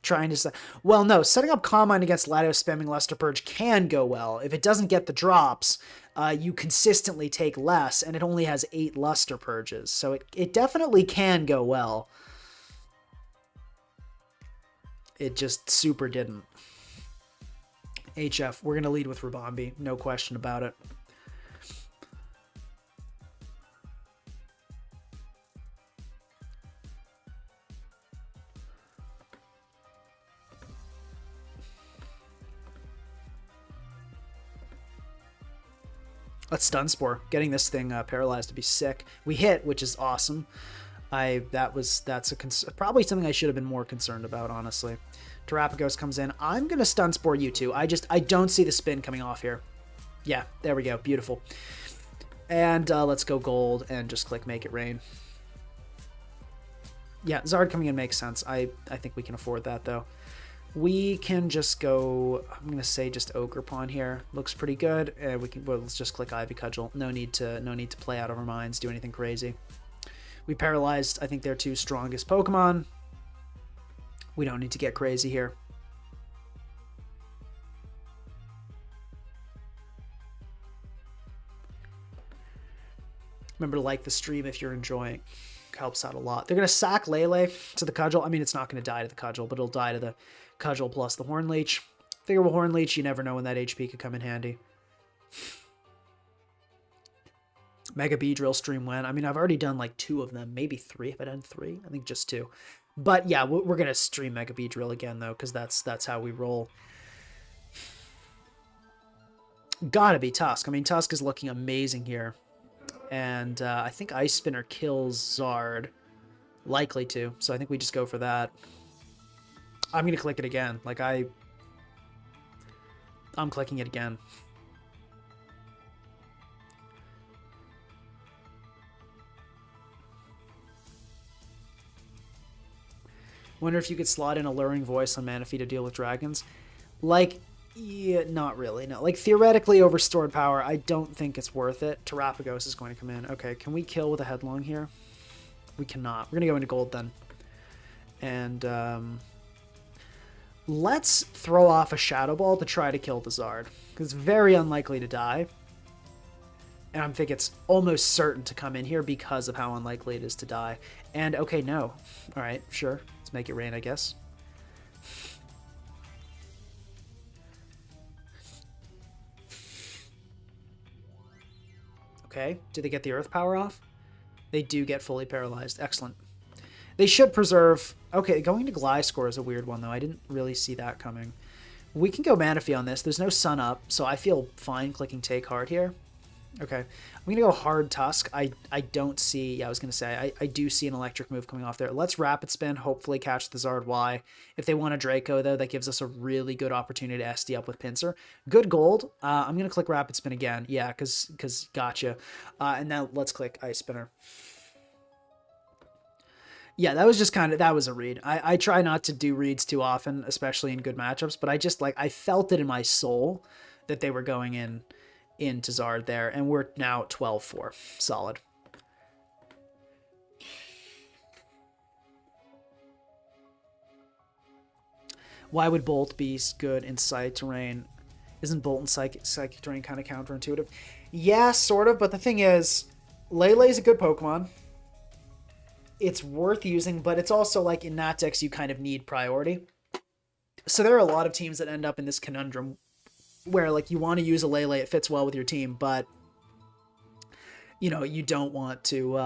Trying to say, well, no, setting up Combine against Latios spamming Luster Purge can go well. If it doesn't get the drops, you consistently take less, and it only has 8 Luster Purges, so it definitely can go well. It just super didn't. HF, we're going to lead with Ribombee, no question about it. Let's Stun Spore. Getting this thing paralyzed to be sick. We hit, which is awesome. That's probably something I should have been more concerned about, honestly. Terapagos comes in. I'm gonna Stun Spore you two. I don't see the spin coming off here. Yeah, there we go. Beautiful. And let's go gold and just click Make It Rain. Yeah, Zard coming in makes sense. I think we can afford that though. We can just go, I'm going to say just Okrupon here. Looks pretty good. Let's just click Ivy Cudgel. No need to play out of our minds, do anything crazy. We paralyzed, I think, their 2 strongest Pokemon. We don't need to get crazy here. Remember to like the stream if you're enjoying. Helps out a lot. They're going to sack Lele to the Cudgel. I mean, it's not going to die to the Cudgel, but it'll die to the Cudgel plus the Horn Leech. Figure with Horn Leech, you never know when that HP could come in handy. Mega Beedrill stream when? I mean, I've already done like 2 of them, maybe 3. Have I done 3? I think just 2. But yeah, we're going to stream Mega Beedrill again though, because that's how we roll. Gotta be Tusk. I mean, Tusk is looking amazing here. And I think Ice Spinner kills Zard. Likely to. So I think we just go for that. I'm going to click it again. Like, I'm clicking it again. Wonder if you could slot in a luring voice on Manaphy to deal with dragons. Like, yeah, not really. No, like theoretically over stored power, I don't think it's worth it. Terapagos is going to come in. Okay, can we kill with a Headlong here? We cannot. We're going to go into gold then. And let's throw off a Shadow Ball to try to kill the Zard. Because it's very unlikely to die. And I think it's almost certain to come in here because of how unlikely it is to die. And okay, no. All right, sure. Let's make it rain, I guess. Okay, do they get the Earth Power off? They do get fully paralyzed. Excellent. They should preserve... Okay, going to Gliscor is a weird one, though. I didn't really see that coming. We can go Manaphy on this. There's no sun up, so I feel fine clicking take hard here. Okay. I'm going to go hard Tusk. I don't see... Yeah, I was going to say, I do see an electric move coming off there. Let's Rapid Spin, hopefully catch the Zard Y. If they want a Draco, though, that gives us a really good opportunity to SD up with Pinsir. Good gold. I'm going to click Rapid Spin again. Yeah, because gotcha. And now let's click Ice Spinner. Yeah, that was just kind of, that was a read. I try not to do reads too often, especially in good matchups, but I just like, I felt it in my soul that they were going into Zard there, and we're now 12-4. Solid. Why would Bolt be good in Psychic Terrain? Isn't Bolt in Psychic Terrain kind of counterintuitive? Yeah, sort of, but the thing is, Lele's a good Pokemon. It's worth using, but it's also like in that decks, you kind of need priority. So there are a lot of teams that end up in this conundrum where like you want to use a Lele, it fits well with your team, but you know, you don't want to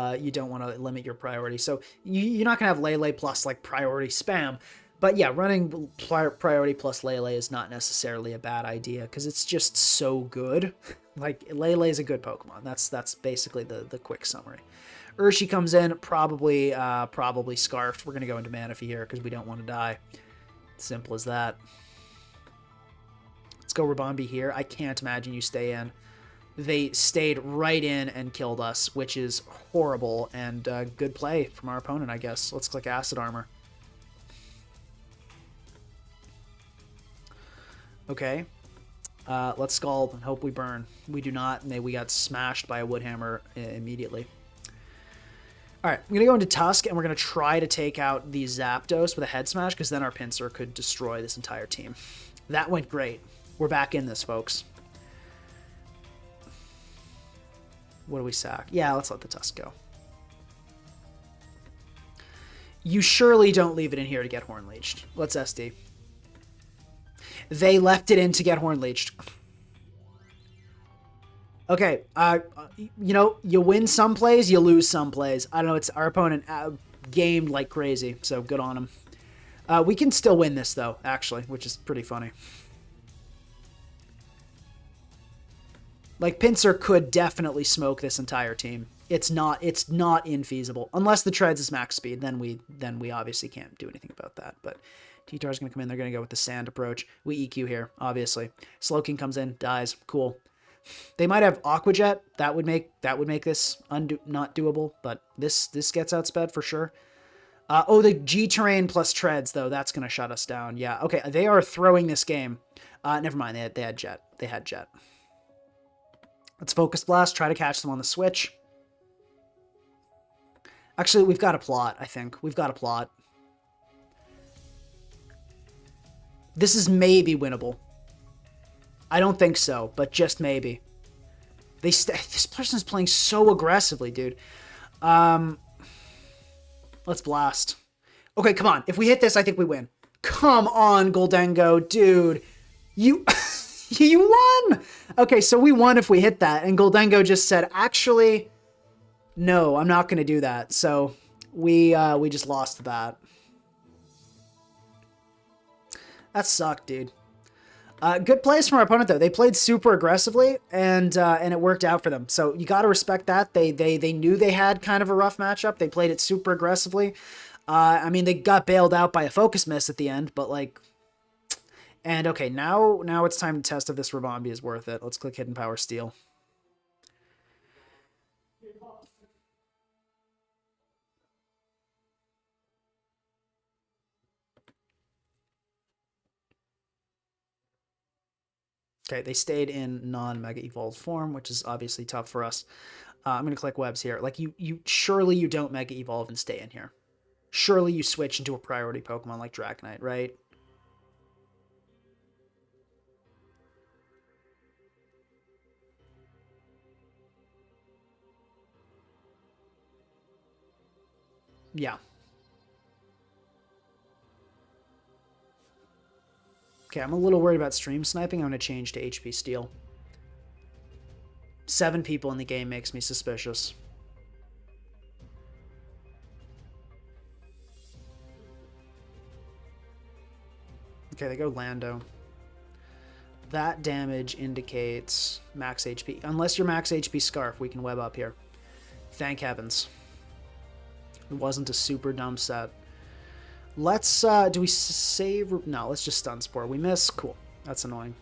limit your priority. So you're not gonna have Lele plus like priority spam, but yeah, running priority plus Lele is not necessarily a bad idea because it's just so good. Like Lele is a good Pokemon. That's basically the quick summary. Urshi comes in, probably Scarfed. We're going to go into Manaphy here because we don't want to die. Simple as that. Let's go Ribombee here. I can't imagine you stay in. They stayed right in and killed us, which is horrible, and good play from our opponent, I guess. Let's click Acid Armor. Okay. Let's Scald and hope we burn. We do not, and we got smashed by a Woodhammer immediately. All right, I'm going to go into Tusk, and we're going to try to take out the Zapdos with a Head Smash, because then our Pinsir could destroy this entire team. That went great. We're back in this, folks. What do we sack? Yeah, let's let the Tusk go. You surely don't leave it in here to get Horn Leeched. Let's SD. They left it in to get Horn Leeched. Okay, you know, you win some plays, you lose some plays. I don't know, it's our opponent gamed like crazy, so good on him. We can still win this, though, actually, which is pretty funny. Like, Pinsir could definitely smoke this entire team. It's not infeasible. Unless the Treads is max speed, then we obviously can't do anything about that, but... T-Tar's going to come in, they're going to go with the Sand approach. We EQ here, obviously. Slowking comes in, dies, cool. They might have Aqua Jet. That would make this not doable, but this gets outsped for sure. Oh, the G terrain plus Treads though. That's gonna shut us down. Yeah. Okay. They are throwing this game. Never mind. They had Jet. They had Jet. Let's Focus Blast. Try to catch them on the switch. Actually, we've got a plot. I think we've got a plot. This is maybe winnable. I don't think so, but just maybe. This person's playing so aggressively, dude. Let's Blast. Okay, come on. If we hit this, I think we win. Come on, Goldengo, dude. You you won! Okay, so we won if we hit that, and Goldengo just said, actually, no, I'm not going to do that. So we just lost that. That sucked, dude. Good plays from our opponent, though. They played super aggressively, and it worked out for them. So you got to respect that. They knew they had kind of a rough matchup. They played it super aggressively. I mean, they got bailed out by a focus miss at the end, but like... And okay, now it's time to test if this Ribombee is worth it. Let's click Hidden Power Steel. Okay, they stayed in non-Mega Evolved form, which is obviously tough for us. I'm going to click Webs here. Like, surely you don't Mega Evolve and stay in here. Surely you switch into a priority Pokemon like Dragonite, right? Yeah. Okay, I'm a little worried about stream sniping. I'm going to change to HP Steel. 7 people in the game makes me suspicious. Okay, they go Lando. That damage indicates max HP. Unless you're max HP Scarf, we can web up here. Thank heavens. It wasn't a super dumb set. Let's, do we save? No, let's just Stun Spore. We miss? Cool. That's annoying.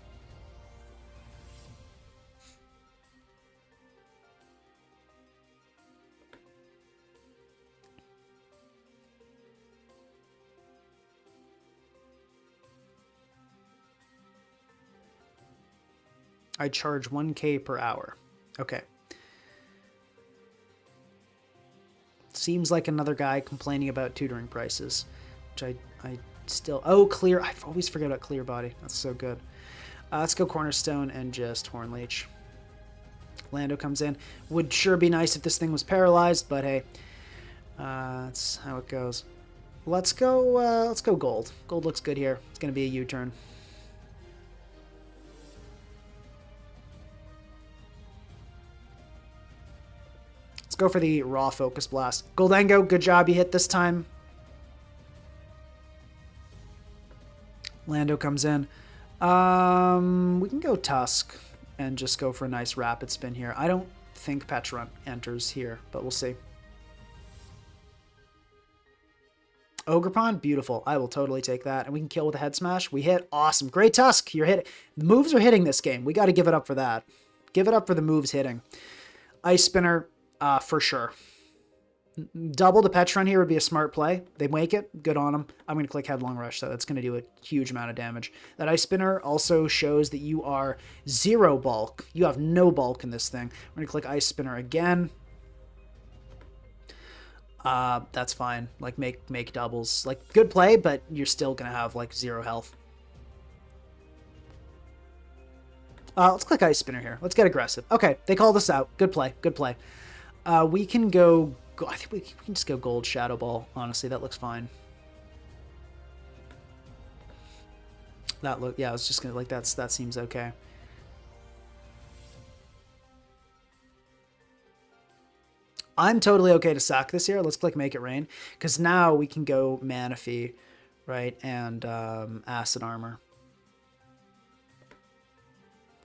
I charge 1K per hour. Okay. Seems like another guy complaining about tutoring prices, which I still... Oh, clear. I always forget about clear body. That's so good. Let's go Cornerstone and just Horn Leech. Lando comes in. Would sure be nice if this thing was paralyzed, but hey. That's how it goes. Let's go Gold. Gold looks good here. It's going to be a U-turn. Let's go for the raw Focus Blast. Goldango, good job. You hit this time. Lando comes in. We can go Tusk and just go for a nice Rapid Spin here. I don't think Petra enters here, but we'll see. Ogerpon, beautiful. I will totally take that. And we can kill with a Head Smash. We hit. Awesome. Great Tusk. You're hitting. The moves are hitting this game. We got to give it up for that. Give it up for the moves hitting. Ice Spinner. For sure. Double the Petron here would be a smart play. They make it. Good on them. I'm going to click Headlong Rush, so that's going to do a huge amount of damage. That Ice Spinner also shows that you are 0 bulk. You have no bulk in this thing. We're going to click Ice Spinner again. That's fine. Like, make doubles. Like, good play, but you're still going to have, like, 0 health. Let's click Ice Spinner here. Let's get aggressive. Okay, they called us out. Good play. Good play. We can go... I think we can just go Gold Shadow Ball. Honestly, that looks fine. Yeah, I was just gonna like that seems okay. I'm totally okay to sack this here. Let's click Make It Rain, because now we can go Manaphy, right, and Acid Armor.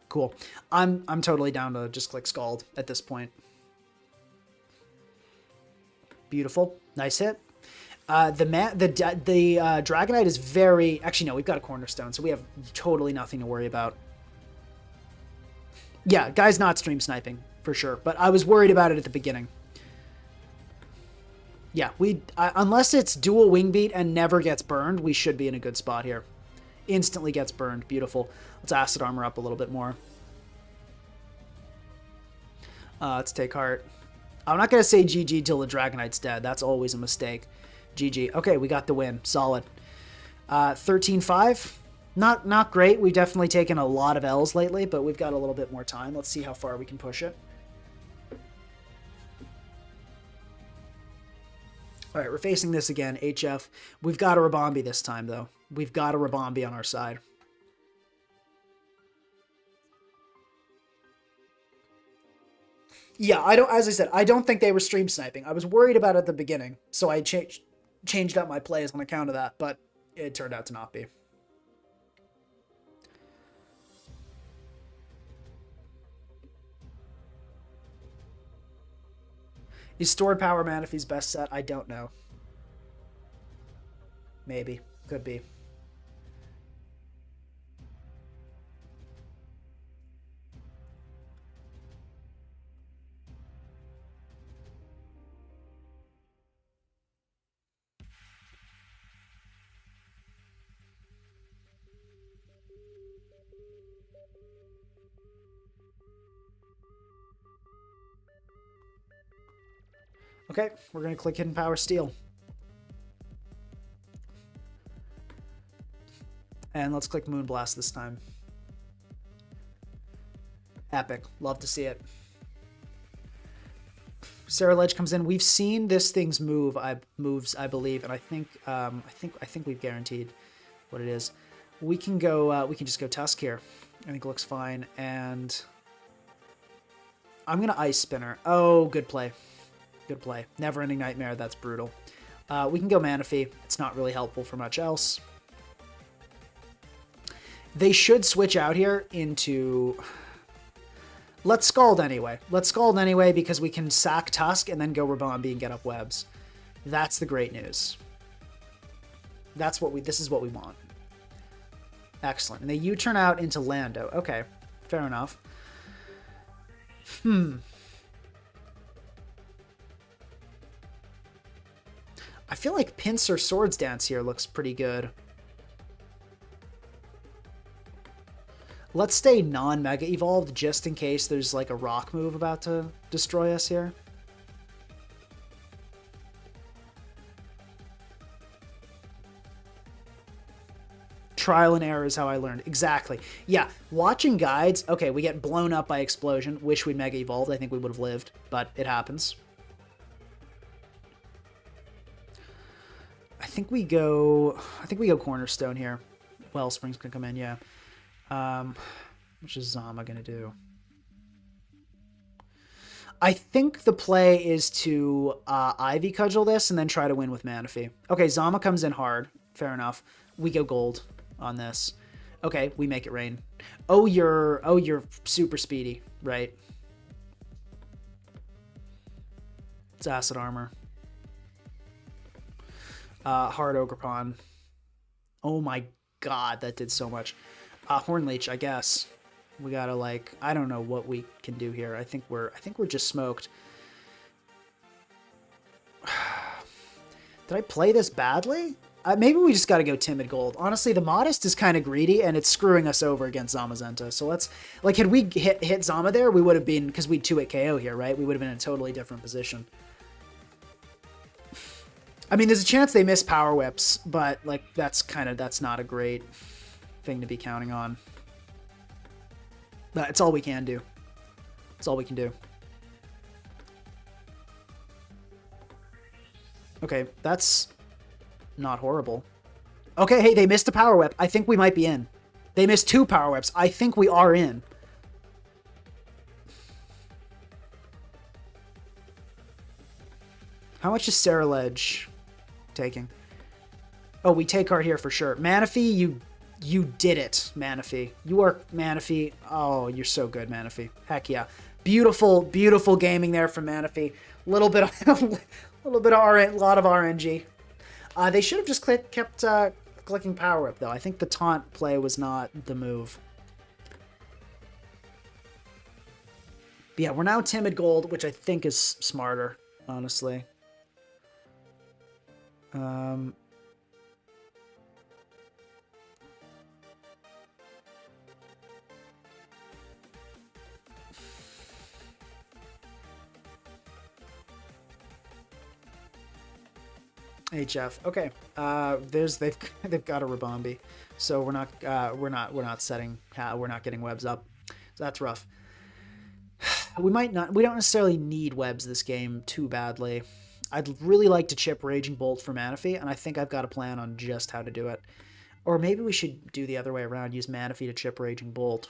Cool. I'm totally down to just click Scald at this point. Beautiful. Nice hit. The Dragonite is very... Actually, no, we've got a Cornerstone, so we have totally nothing to worry about. Yeah, guy's not stream sniping, for sure, but I was worried about it at the beginning. Yeah, unless it's dual Wing Beat and never gets burned, we should be in a good spot here. Instantly gets burned. Beautiful. Let's Acid Armor up a little bit more. Let's take Heart. I'm not going to say GG till the Dragonite's dead. That's always a mistake. GG. Okay, we got the win. Solid. 13-5. Not great. We've definitely taken a lot of L's lately, but we've got a little bit more time. Let's see how far we can push it. All right, we're facing this again. HF. We've got a Ribombee this time, though. We've got a Ribombee on our side. Yeah, as I said, I don't think they were stream sniping. I was worried about it at the beginning, so I changed up my plays on account of that, but it turned out to not be. Is Stored Power Manaphy's best set? I don't know. Maybe. Could be. Okay, we're going to click Hidden Power Steel. And let's click Moonblast this time. Epic. Love to see it. Sarah Ledge comes in. We've seen this thing's moves, I believe, and I think we've guaranteed what it is. We can go. We can just go Tusk here. I think it looks fine, and I'm gonna Ice Spinner. Oh, good play. Good play. Never-ending Nightmare. That's brutal. We can go Manaphy. It's not really helpful for much else. They should switch out here into... Let's Scald anyway. Let's Scald anyway because we can sack Tusk and then go Ribombee and get up webs. That's the great news. This is what we want. Excellent. And they U-turn out into Lando. Okay, fair enough. I feel like Pincer Swords Dance here looks pretty good. Let's stay non-Mega Evolved just in case there's like a rock move about to destroy us here. Trial and error is how I learned. Exactly. Yeah, watching guides. Okay, we get blown up by Explosion. Wish we'd Mega Evolved. I think we would have lived, but it happens. I think we go Cornerstone here. Wellspring's gonna come in, yeah. Which is Zama gonna do? I think the play is to Ivy Cudgel this and then try to win with Manaphy. Okay, Zama comes in hard. Fair enough. We go gold on this. Okay, we make it rain. Oh, you're super speedy, right? It's acid armor. Hard Ogerpon. Oh my god, that did so much. Hornleech, I guess. We gotta like, I don't know what we can do here. I think we're just smoked. Did I play this badly? Maybe we just gotta go Timid Gold. Honestly, the Modest is kind of greedy and it's screwing us over against Zamazenta. So let's, like, had we hit Zama there, we would have been, because we'd 2-hit KO here, right? We would have been in a totally different position. I mean, there's a chance they miss Power Whips, but like that's not a great thing to be counting on. That's all we can do. That's all we can do. Okay, that's not horrible. Okay, hey, they missed a Power Whip. I think we might be in. They missed 2 Power Whips. I think we are in. How much is Saraledge taking? Oh, we take our here for sure. Manaphy, you did it, Manaphy. You are Manaphy. Oh, you're so good, Manaphy. Heck yeah. Beautiful, beautiful gaming there from Manaphy. A lot of RNG. They should have just kept clicking Power Up though. I think the taunt play was not the move. But yeah, we're now Timid Gold, which I think is smarter, honestly. HF. Okay. They've got a Ribombee, so we're not getting webs up. So that's rough. We don't necessarily need webs this game too badly. I'd really like to chip Raging Bolt for Manaphy, and I think I've got a plan on just how to do it. Or maybe we should do the other way around, use Manaphy to chip Raging Bolt.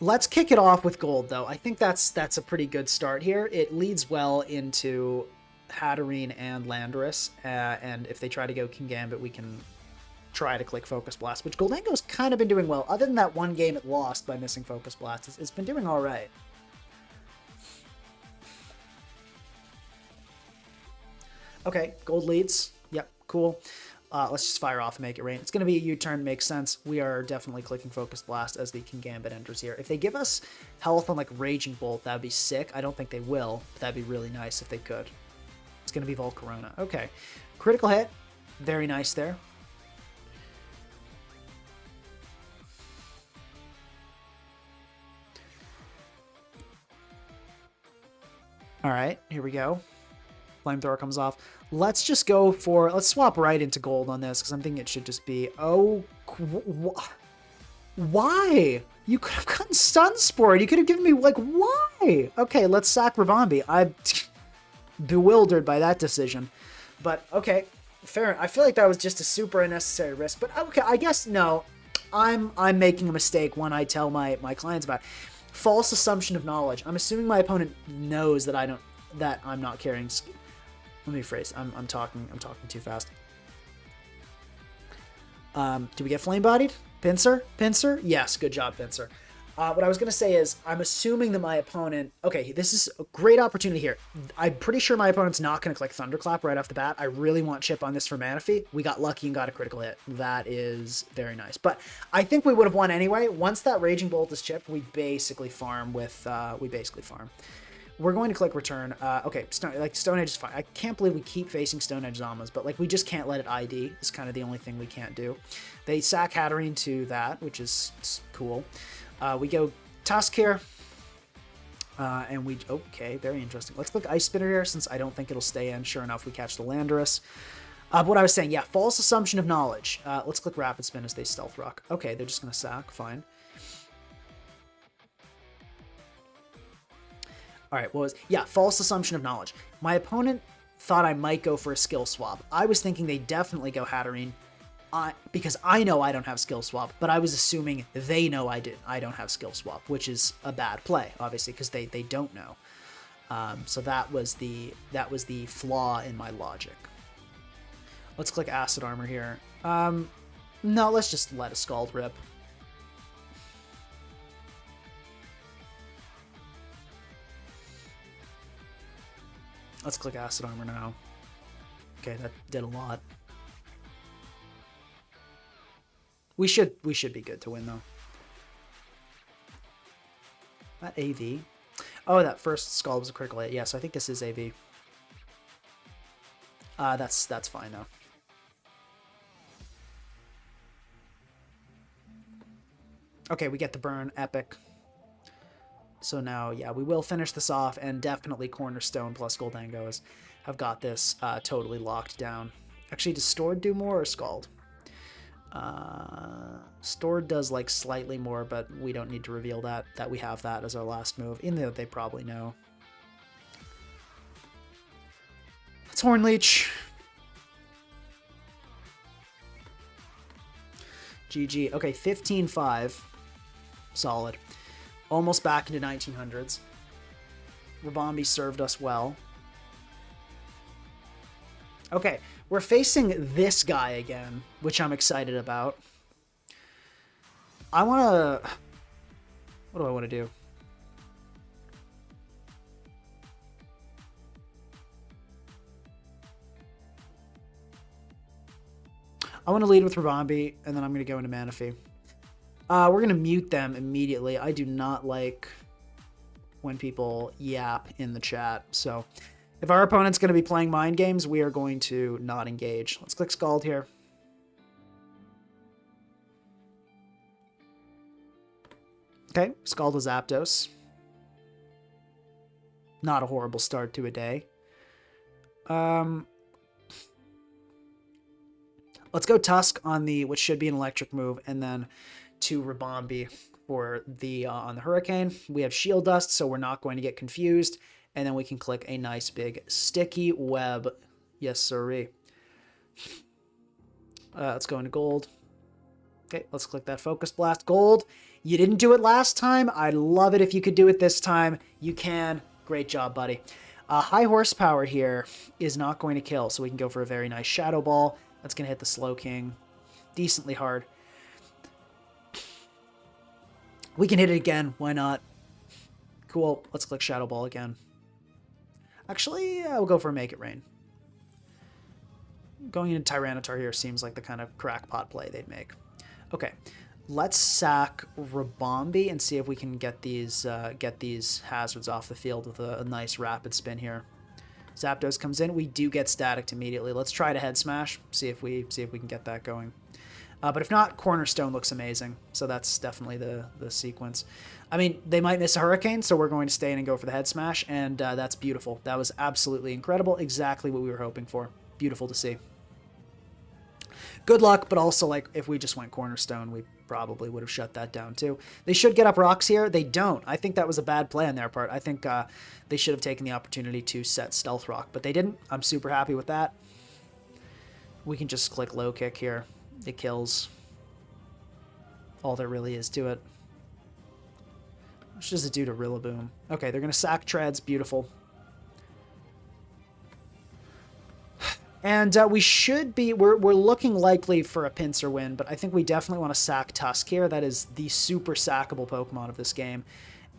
Let's kick it off with gold, though. I think that's a pretty good start here. It leads well into Hatterene and Landorus, and if they try to go King Gambit, we can try to click Focus Blast, which Goldengo's kind of been doing well. Other than that one game it lost by missing Focus Blast, it's been doing all right. Okay, gold leads. Yep, cool. Let's just fire off and make it rain. It's going to be a U-turn, makes sense. We are definitely clicking Focus Blast as the King Gambit enters here. If they give us health on like Raging Bolt, that would be sick. I don't think they will, but that'd be really nice if they could. It's going to be Volcarona. Okay, critical hit. Very nice there. All right, here we go. Flamethrower comes off. Let's just go for... Let's swap right into gold on this, because I'm thinking it should just be... Oh, why? You could have gotten Sunsport. You could have given me, like, why? Okay, let's sack Ribombee. I'm bewildered by that decision. But, okay, fair. I feel like that was just a super unnecessary risk. But, okay, I guess, no. I'm making a mistake when I tell my clients about it. False assumption of knowledge. I'm assuming my opponent knows that I'm not carrying... Let me rephrase. I'm talking too fast. Do we get flame bodied? Pincer? Pincer? Yes, good job, Pincer. What I was going to say is, I'm assuming that my opponent... Okay, this is a great opportunity here. I'm pretty sure my opponent's not going to click Thunderclap right off the bat. I really want chip on this for Manaphy. We got lucky and got a critical hit. That is very nice. But I think we would have won anyway. Once that Raging Bolt is chipped, we basically farm with... We're going to click return. Okay, Stone Edge is fine. I can't believe we keep facing Stone Edge Zamas, but like we just can't let it ID. It's kind of the only thing we can't do. They sack Hatterene to that, which is cool. We go Tusk here, and we... Okay, very interesting. Let's click Ice Spinner here, since I don't think it'll stay in. Sure enough, we catch the Landorus. What I was saying, yeah, false assumption of knowledge. Let's click Rapid Spin as they Stealth Rock. Okay, they're just going to sack, fine. All right, what was... Yeah, false assumption of knowledge. My opponent thought I might go for a skill swap. I was thinking they definitely go Hatterene, because I know I don't have skill swap, but I was assuming they know I don't have skill swap, which is a bad play, obviously, because they don't know. So that was the flaw in my logic. Let's click Acid Armor here. No, let's just let a Scald rip. Let's click Acid Armor now. Okay, that did a lot. We should be good to win, though. That AV. Oh, that first Scald was a critical hit. Yeah, so I think this is AV. That's fine, though. Okay, we get the burn. Epic. So now, yeah, we will finish this off, and definitely Cornerstone plus Goldangos have got this totally locked down. Actually, does Stored do more or Scald? Stored does like slightly more, but we don't need to reveal that we have that as our last move, even though they probably know. It's Horn Leech. GG. Okay, 15-5. Solid. Almost back into 1900s. Ribombee served us well. Okay, we're facing this guy again, which I'm excited about. I want to... What do I want to do? I want to lead with Ribombee, and then I'm going to go into Manaphy. We're going to mute them immediately. I do not like when people yap in the chat. So if our opponent's going to be playing mind games, we are going to not engage. Let's click Scald here. Okay, Scald was Zapdos. Not a horrible start to a day. Let's go Tusk on the, which should be an electric move, and then to Ribombee for the on the Hurricane. We have Shield Dust, so we're not going to get confused, and then we can click a nice big sticky web. Yes, sirree. Let's go into Gold. Okay, let's click that Focus Blast. Gold. You didn't do it last time. I'd love it if you could do it this time. You can. Great job, buddy. High Horsepower here is not going to kill, so we can go for a very nice Shadow Ball. That's going to hit the Slow King decently hard. We can hit it again. Why not? Cool. Let's click Shadow Ball again. Actually, we'll go for Make It Rain. Going into Tyranitar here seems like the kind of crackpot play they'd make. Okay. Let's sack Ribombee and see if we can get these hazards off the field with a nice rapid spin here. Zapdos comes in. We do get staticked immediately. Let's try to head smash. See if we can get that going. But if not, Cornerstone looks amazing. So that's definitely the sequence. I mean, they might miss a Hurricane, so we're going to stay in and go for the head smash, and that's beautiful. That was absolutely incredible. Exactly what we were hoping for. Beautiful to see. Good luck, but also, like, if we just went Cornerstone, we probably would have shut that down too. They should get up rocks here. They don't. I think that was a bad play on their part. I think they should have taken the opportunity to set Stealth Rock, but they didn't. I'm super happy with that. We can just click Low Kick here. It kills. All there really is to it. Which does it do to Rillaboom? Okay, they're going to sack Treads. Beautiful. And we should be, we're looking likely for a pincer win, but I think we definitely want to sack Tusk here. That is the super sackable Pokemon of this game.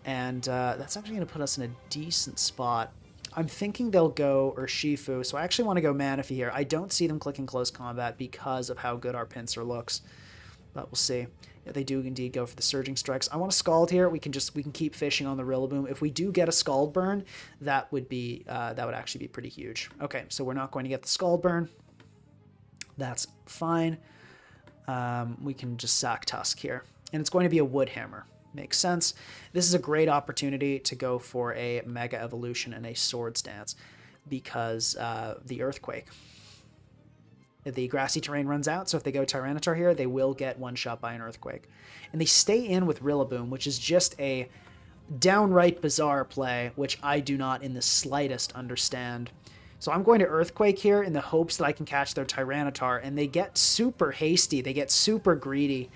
And that's actually going to put us in a decent spot. I'm thinking they'll go Urshifu, so I actually want to go Manaphy here. I don't see them clicking close combat because of how good our pincer looks, but we'll see. Yeah, they do indeed go for the Surging Strikes. I want a Scald here. We can keep fishing on the Rillaboom. If we do get a Scald Burn, that would actually be pretty huge. Okay, so we're not going to get the Scald Burn. That's fine. We can just sack Tusk here, and it's going to be a Wood Hammer. Makes sense. This is a great opportunity to go for a Mega Evolution and a Swords Dance because the Earthquake. The grassy terrain runs out, so if they go Tyranitar here, they will get one-shot by an Earthquake. And they stay in with Rillaboom, which is just a downright bizarre play, which I do not in the slightest understand. So I'm going to Earthquake here in the hopes that I can catch their Tyranitar, and they get super hasty, they get super greedy,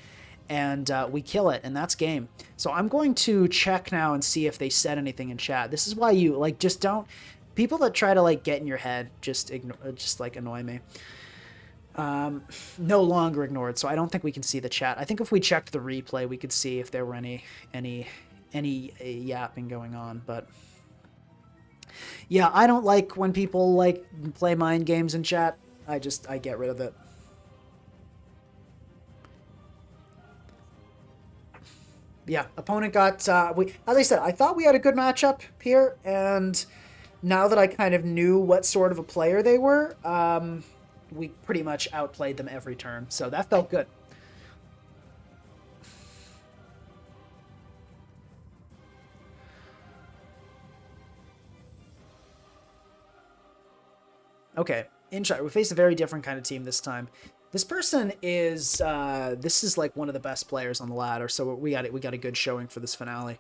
and we kill it, and that's game. So I'm going to check now and see if they said anything in chat. This is why you, like, just don't... People that try to, like, get in your head just annoy me. No longer ignored, so I don't think we can see the chat. I think if we checked the replay, we could see if there were any yapping going on, but... Yeah, I don't like when people, like, play mind games in chat. I get rid of it. Yeah, opponent got, as I said, I thought we had a good matchup here, and now that I kind of knew what sort of a player they were, we pretty much outplayed them every turn, so that felt good. Okay, in chat, we face a very different kind of team this time. This person is, this is like one of the best players on the ladder, so we got a good showing for this finale.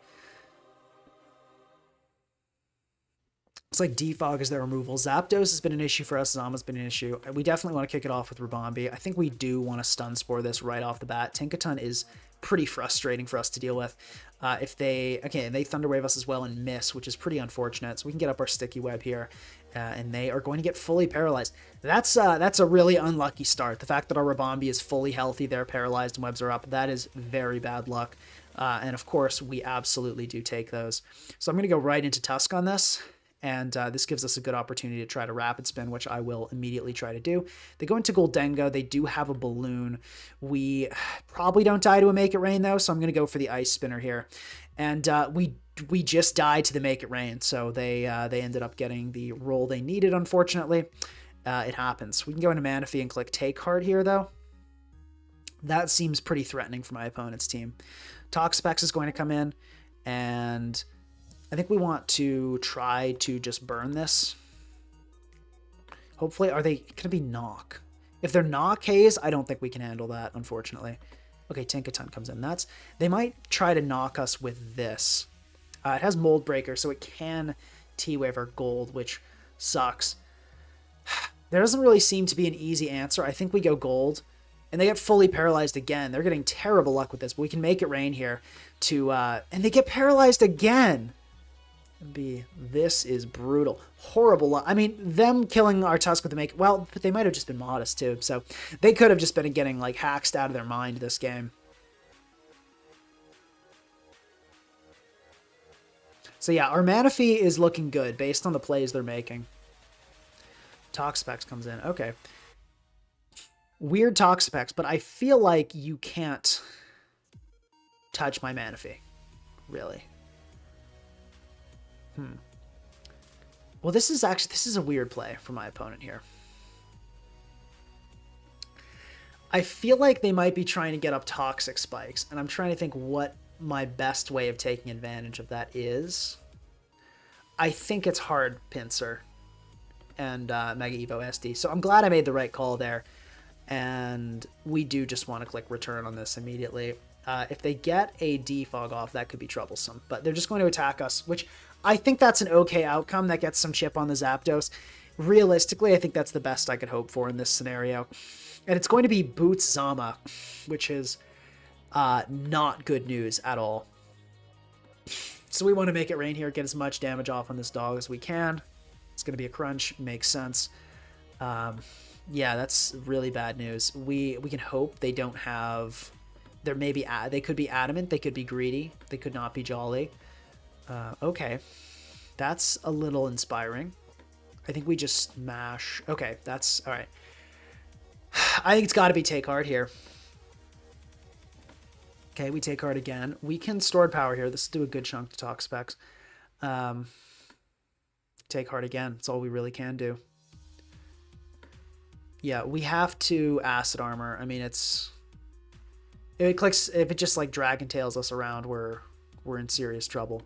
It's like Defog is their removal. Zapdos has been an issue for us. Zama's been an issue. We definitely want to kick it off with Ribombee. I think we do want to Stun Spore this right off the bat. Tinkaton is pretty frustrating for us to deal with. If they Thunder Wave us as well and miss, which is pretty unfortunate. So we can get up our Sticky Web here, and they are going to get fully paralyzed. That's a really unlucky start. The fact that our Ribombee is fully healthy, they're paralyzed, and webs are up, that is very bad luck. And of course, we absolutely do take those. So I'm going to go right into Tusk on this. And this gives us a good opportunity to try to Rapid Spin, which I will immediately try to do. They go into Goldengo. They do have a Balloon. We probably don't die to a Make It Rain, though, so I'm going to go for the Ice Spinner here. And we just died to the Make It Rain, so they ended up getting the roll they needed, unfortunately. It happens. We can go into Manaphy and click Take Card here, though. That seems pretty threatening for my opponent's team. Toxapex is going to come in, and... I think we want to try to just burn this. Hopefully, are they going to be Knock? If they're Knock Haze, I don't think we can handle that, unfortunately. Okay, Tinkaton comes in. They might try to knock us with this. It has Mold Breaker, so it can T-Wave our Gold, which sucks. There doesn't really seem to be an easy answer. I think we go Gold, and they get fully paralyzed again. They're getting terrible luck with this, but we can Make It Rain here to... and they get paralyzed again! This is brutal. Horrible luck. I mean, them killing our Tusk with the Make... Well, but they might have just been modest, too. So they could have just been getting, like, hacked out of their mind this game. So yeah, our Manaphy is looking good based on the plays they're making. Toxapex comes in. Okay. Weird Toxapex, but I feel like you can't touch my Manaphy. Really. Well, this is a weird play for my opponent here. I feel like they might be trying to get up Toxic Spikes, and I'm trying to think what my best way of taking advantage of that is. I think it's Hard Pincer and Mega Evo SD, so I'm glad I made the right call there. And we do just want to click Return on this immediately. If they get a Defog off, that could be troublesome, but they're just going to attack us, which... I think that's an okay outcome that gets some chip on the Zapdos. Realistically, I think that's the best I could hope for in this scenario. And it's going to be Boots Zama, which is not good news at all. So we want to Make It Rain here, get as much damage off on this dog as we can. It's going to be a crunch, makes sense. Yeah, that's really bad news. We can hope they don't have. There may be they could be adamant. They could be greedy. They could not be jolly. Okay, that's a little inspiring. I think we just smash. Okay, that's all right. I think it's got to be take hard here. Okay, we take hard again. We can stored power here. This will do a good chunk to talk specs. Take hard again. That's all we really can do. Yeah, we have to acid armor. I mean, it's if it clicks, if it just like dragon tails us around, we're in serious trouble.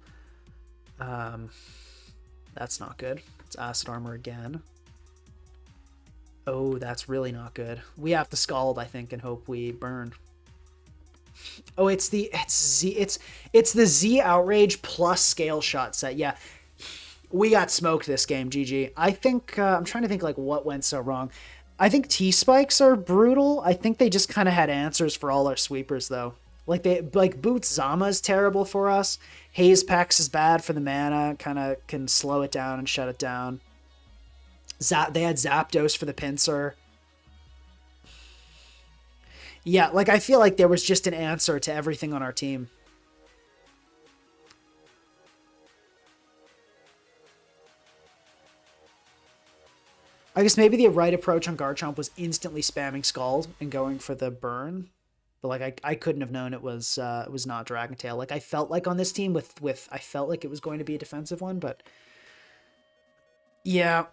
That's not good. It's acid armor again. Oh, that's really not good. We have to scald, I think, and hope we burn. Oh, it's the Z outrage plus scale shot set. Yeah, we got smoked this game. GG. I think I'm trying to think like what went so wrong. I think T spikes are brutal. I think they just kind of had answers for all our sweepers though. Like Boots Zama is terrible for us. Haze Pex is bad for the mana. Kind of can slow it down and shut it down. They had Zapdos for the pincer. Yeah, like I feel like there was just an answer to everything on our team. I guess maybe the right approach on Garchomp was instantly spamming Scald and going for the burn. But like I couldn't have known it was not Dragon Tail. Like I felt like on this team with I felt like it was going to be a defensive one, but yeah.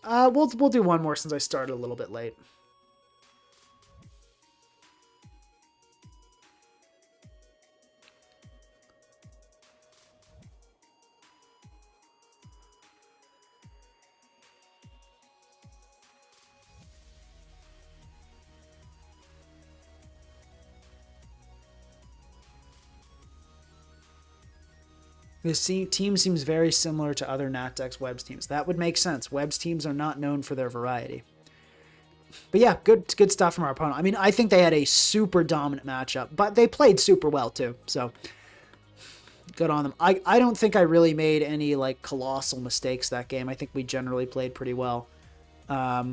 We'll do one more since I started a little bit late. This team seems very similar to other NatDex Webs teams. That would make sense. Webs teams are not known for their variety. But yeah, good stuff from our opponent. I mean, I think they had a super dominant matchup, but they played super well too. So good on them. I don't think I really made any like colossal mistakes that game. I think we generally played pretty well. I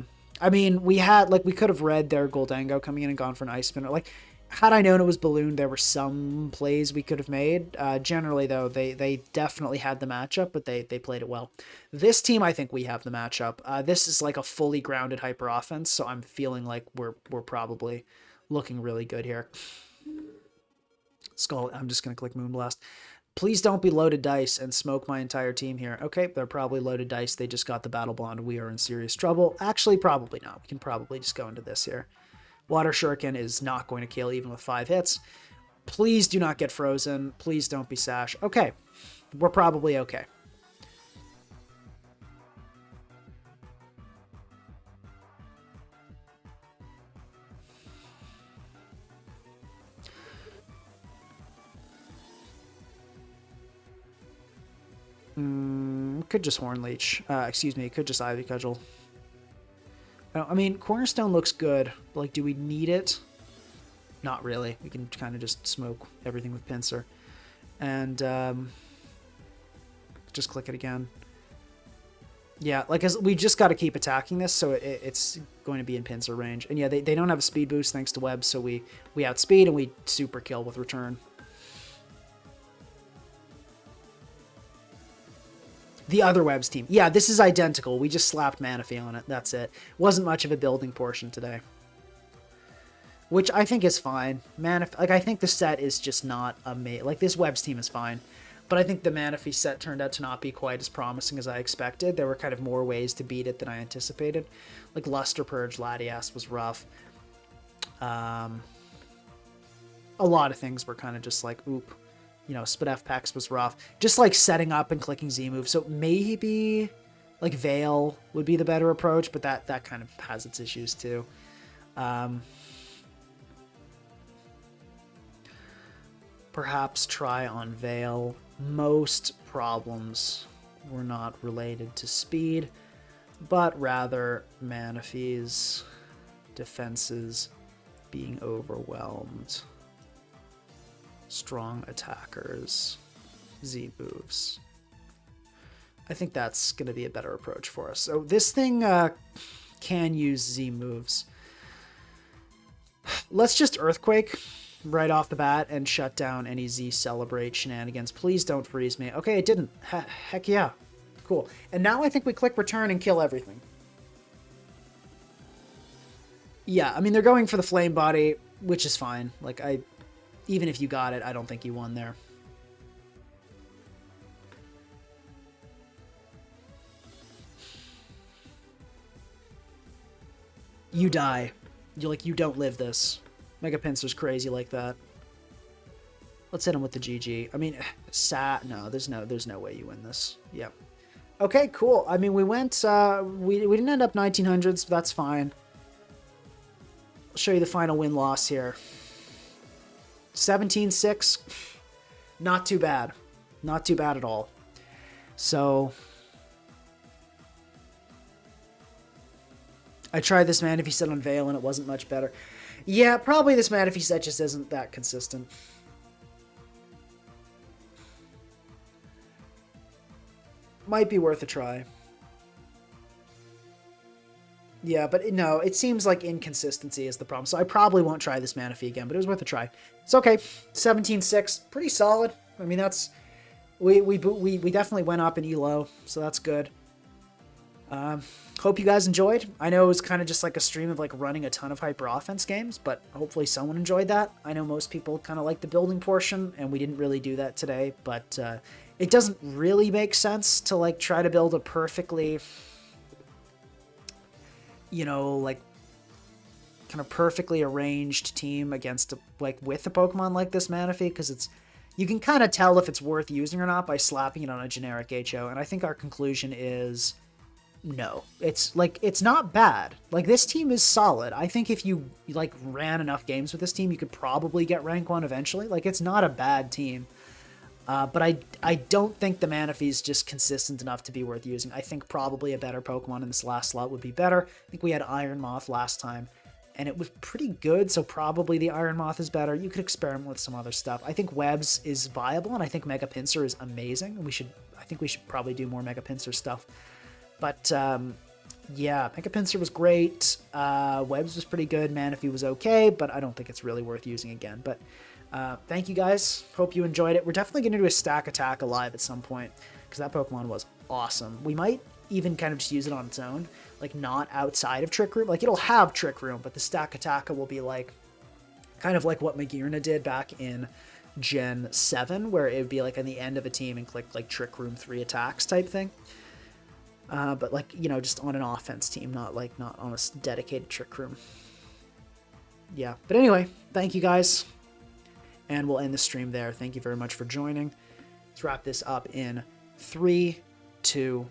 mean, we could have read their Goldango coming in and gone for an Ice Spinner. Like, had I known it was Balloon, there were some plays we could have made. Generally, though, they definitely had the matchup, but they played it well. This team, I think we have the matchup. This is like a fully grounded hyper offense, so I'm feeling like we're probably looking really good here. Skull, I'm just going to click Moonblast. Please don't be loaded dice and smoke my entire team here. Okay, they're probably loaded dice. They just got the Battle Bond. We are in serious trouble. Actually, probably not. We can probably just go into this here. Water Shuriken is not going to kill even with 5 hits. Please do not get frozen. Please don't be Sash. Okay, we're probably okay. Could just Horn Leech. Excuse me, could just Ivy Cudgel. I mean, Cornerstone looks good, but like, do we need it? Not really. We can kind of just smoke everything with Pincer. And just click it again. Yeah, like we just got to keep attacking this, so it's going to be in Pincer range. And yeah, they don't have a speed boost thanks to Web, so we outspeed and we super kill with Return. The other Webs team. Yeah, this is identical. We just slapped Manaphy on it. That's it. Wasn't much of a building portion today. Which I think is fine. Manaphy, like, I think the set is just not amazing. Like, this Webs team is fine. But I think the Manaphy set turned out to not be quite as promising as I expected. There were kind of more ways to beat it than I anticipated. Like, Luster Purge, Latias was rough. A lot of things were kind of just like, oop. You know, Spidef Pex was rough. Just like setting up and clicking Z move. So maybe like Veil would be the better approach, but that kind of has its issues too. Perhaps try on Veil. Most problems were not related to speed, but rather Manaphy's defenses being overwhelmed. Strong attackers, Z moves. I think that's going to be a better approach for us. So this thing can use Z moves. Let's just Earthquake right off the bat and shut down any Z Celebrate shenanigans. Please don't freeze me. Okay, it didn't. Heck yeah. Cool. And now I think we click return and kill everything. Yeah, I mean, they're going for the Flame Body, which is fine. Like, even if you got it, I don't think you won there. You die. You don't live this. Mega Pinsir's crazy like that. Let's hit him with the GG. I mean, no, there's no way you win this. Yep. Okay, cool. I mean, we went, we didn't end up 1900s, but that's fine. I'll show you the final win-loss here. 17-6. Not too bad. Not too bad at all. So I tried this Manaphy set on Veil and it wasn't much better. Yeah, probably this Manaphy set just isn't that consistent. Might be worth a try. Yeah, but no, it seems like inconsistency is the problem. So I probably won't try this Manaphy again, but it was worth a try. It's okay. 17-6, pretty solid. I mean, that's we definitely went up in elo, so that's good. Hope you guys enjoyed. I know it was kind of just like a stream of like running a ton of hyper offense games, but hopefully someone enjoyed that. I know most people kind of like the building portion, and we didn't really do that today, but it doesn't really make sense to like try to build a perfectly, you know, like kind of perfectly arranged team against with a Pokemon like this Manaphy, because you can kind of tell if it's worth using or not by slapping it on a generic HO, and I think our conclusion is no. It's not bad. Like, this team is solid. I think if you like ran enough games with this team, you could probably get rank 1 eventually. Like, it's not a bad team. But I don't think the Manaphy is just consistent enough to be worth using. I think probably a better Pokemon in this last slot would be better. I think we had Iron Moth last time, and it was pretty good, so probably the Iron Moth is better. You could experiment with some other stuff. I think Webs is viable, and I think Mega Pinsir is amazing. I think we should probably do more Mega Pinsir stuff. But, yeah, Mega Pinsir was great. Webs was pretty good. Manaphy was okay, but I don't think it's really worth using again. But thank you guys. Hope you enjoyed it. We're definitely going to do a Stack Attack Alive at some point, because that Pokemon was awesome. We might even kind of just use it on its own, like not outside of Trick Room. Like, it'll have Trick Room, but the Stack Attack will be like, kind of like what Magearna did back in Gen 7, where it would be like on the end of a team and click like Trick Room 3 attacks type thing. But like, you know, just on an offense team, not on a dedicated Trick Room. Yeah, but anyway, thank you guys, and we'll end the stream there. Thank you very much for joining. Let's wrap this up in 3, 2,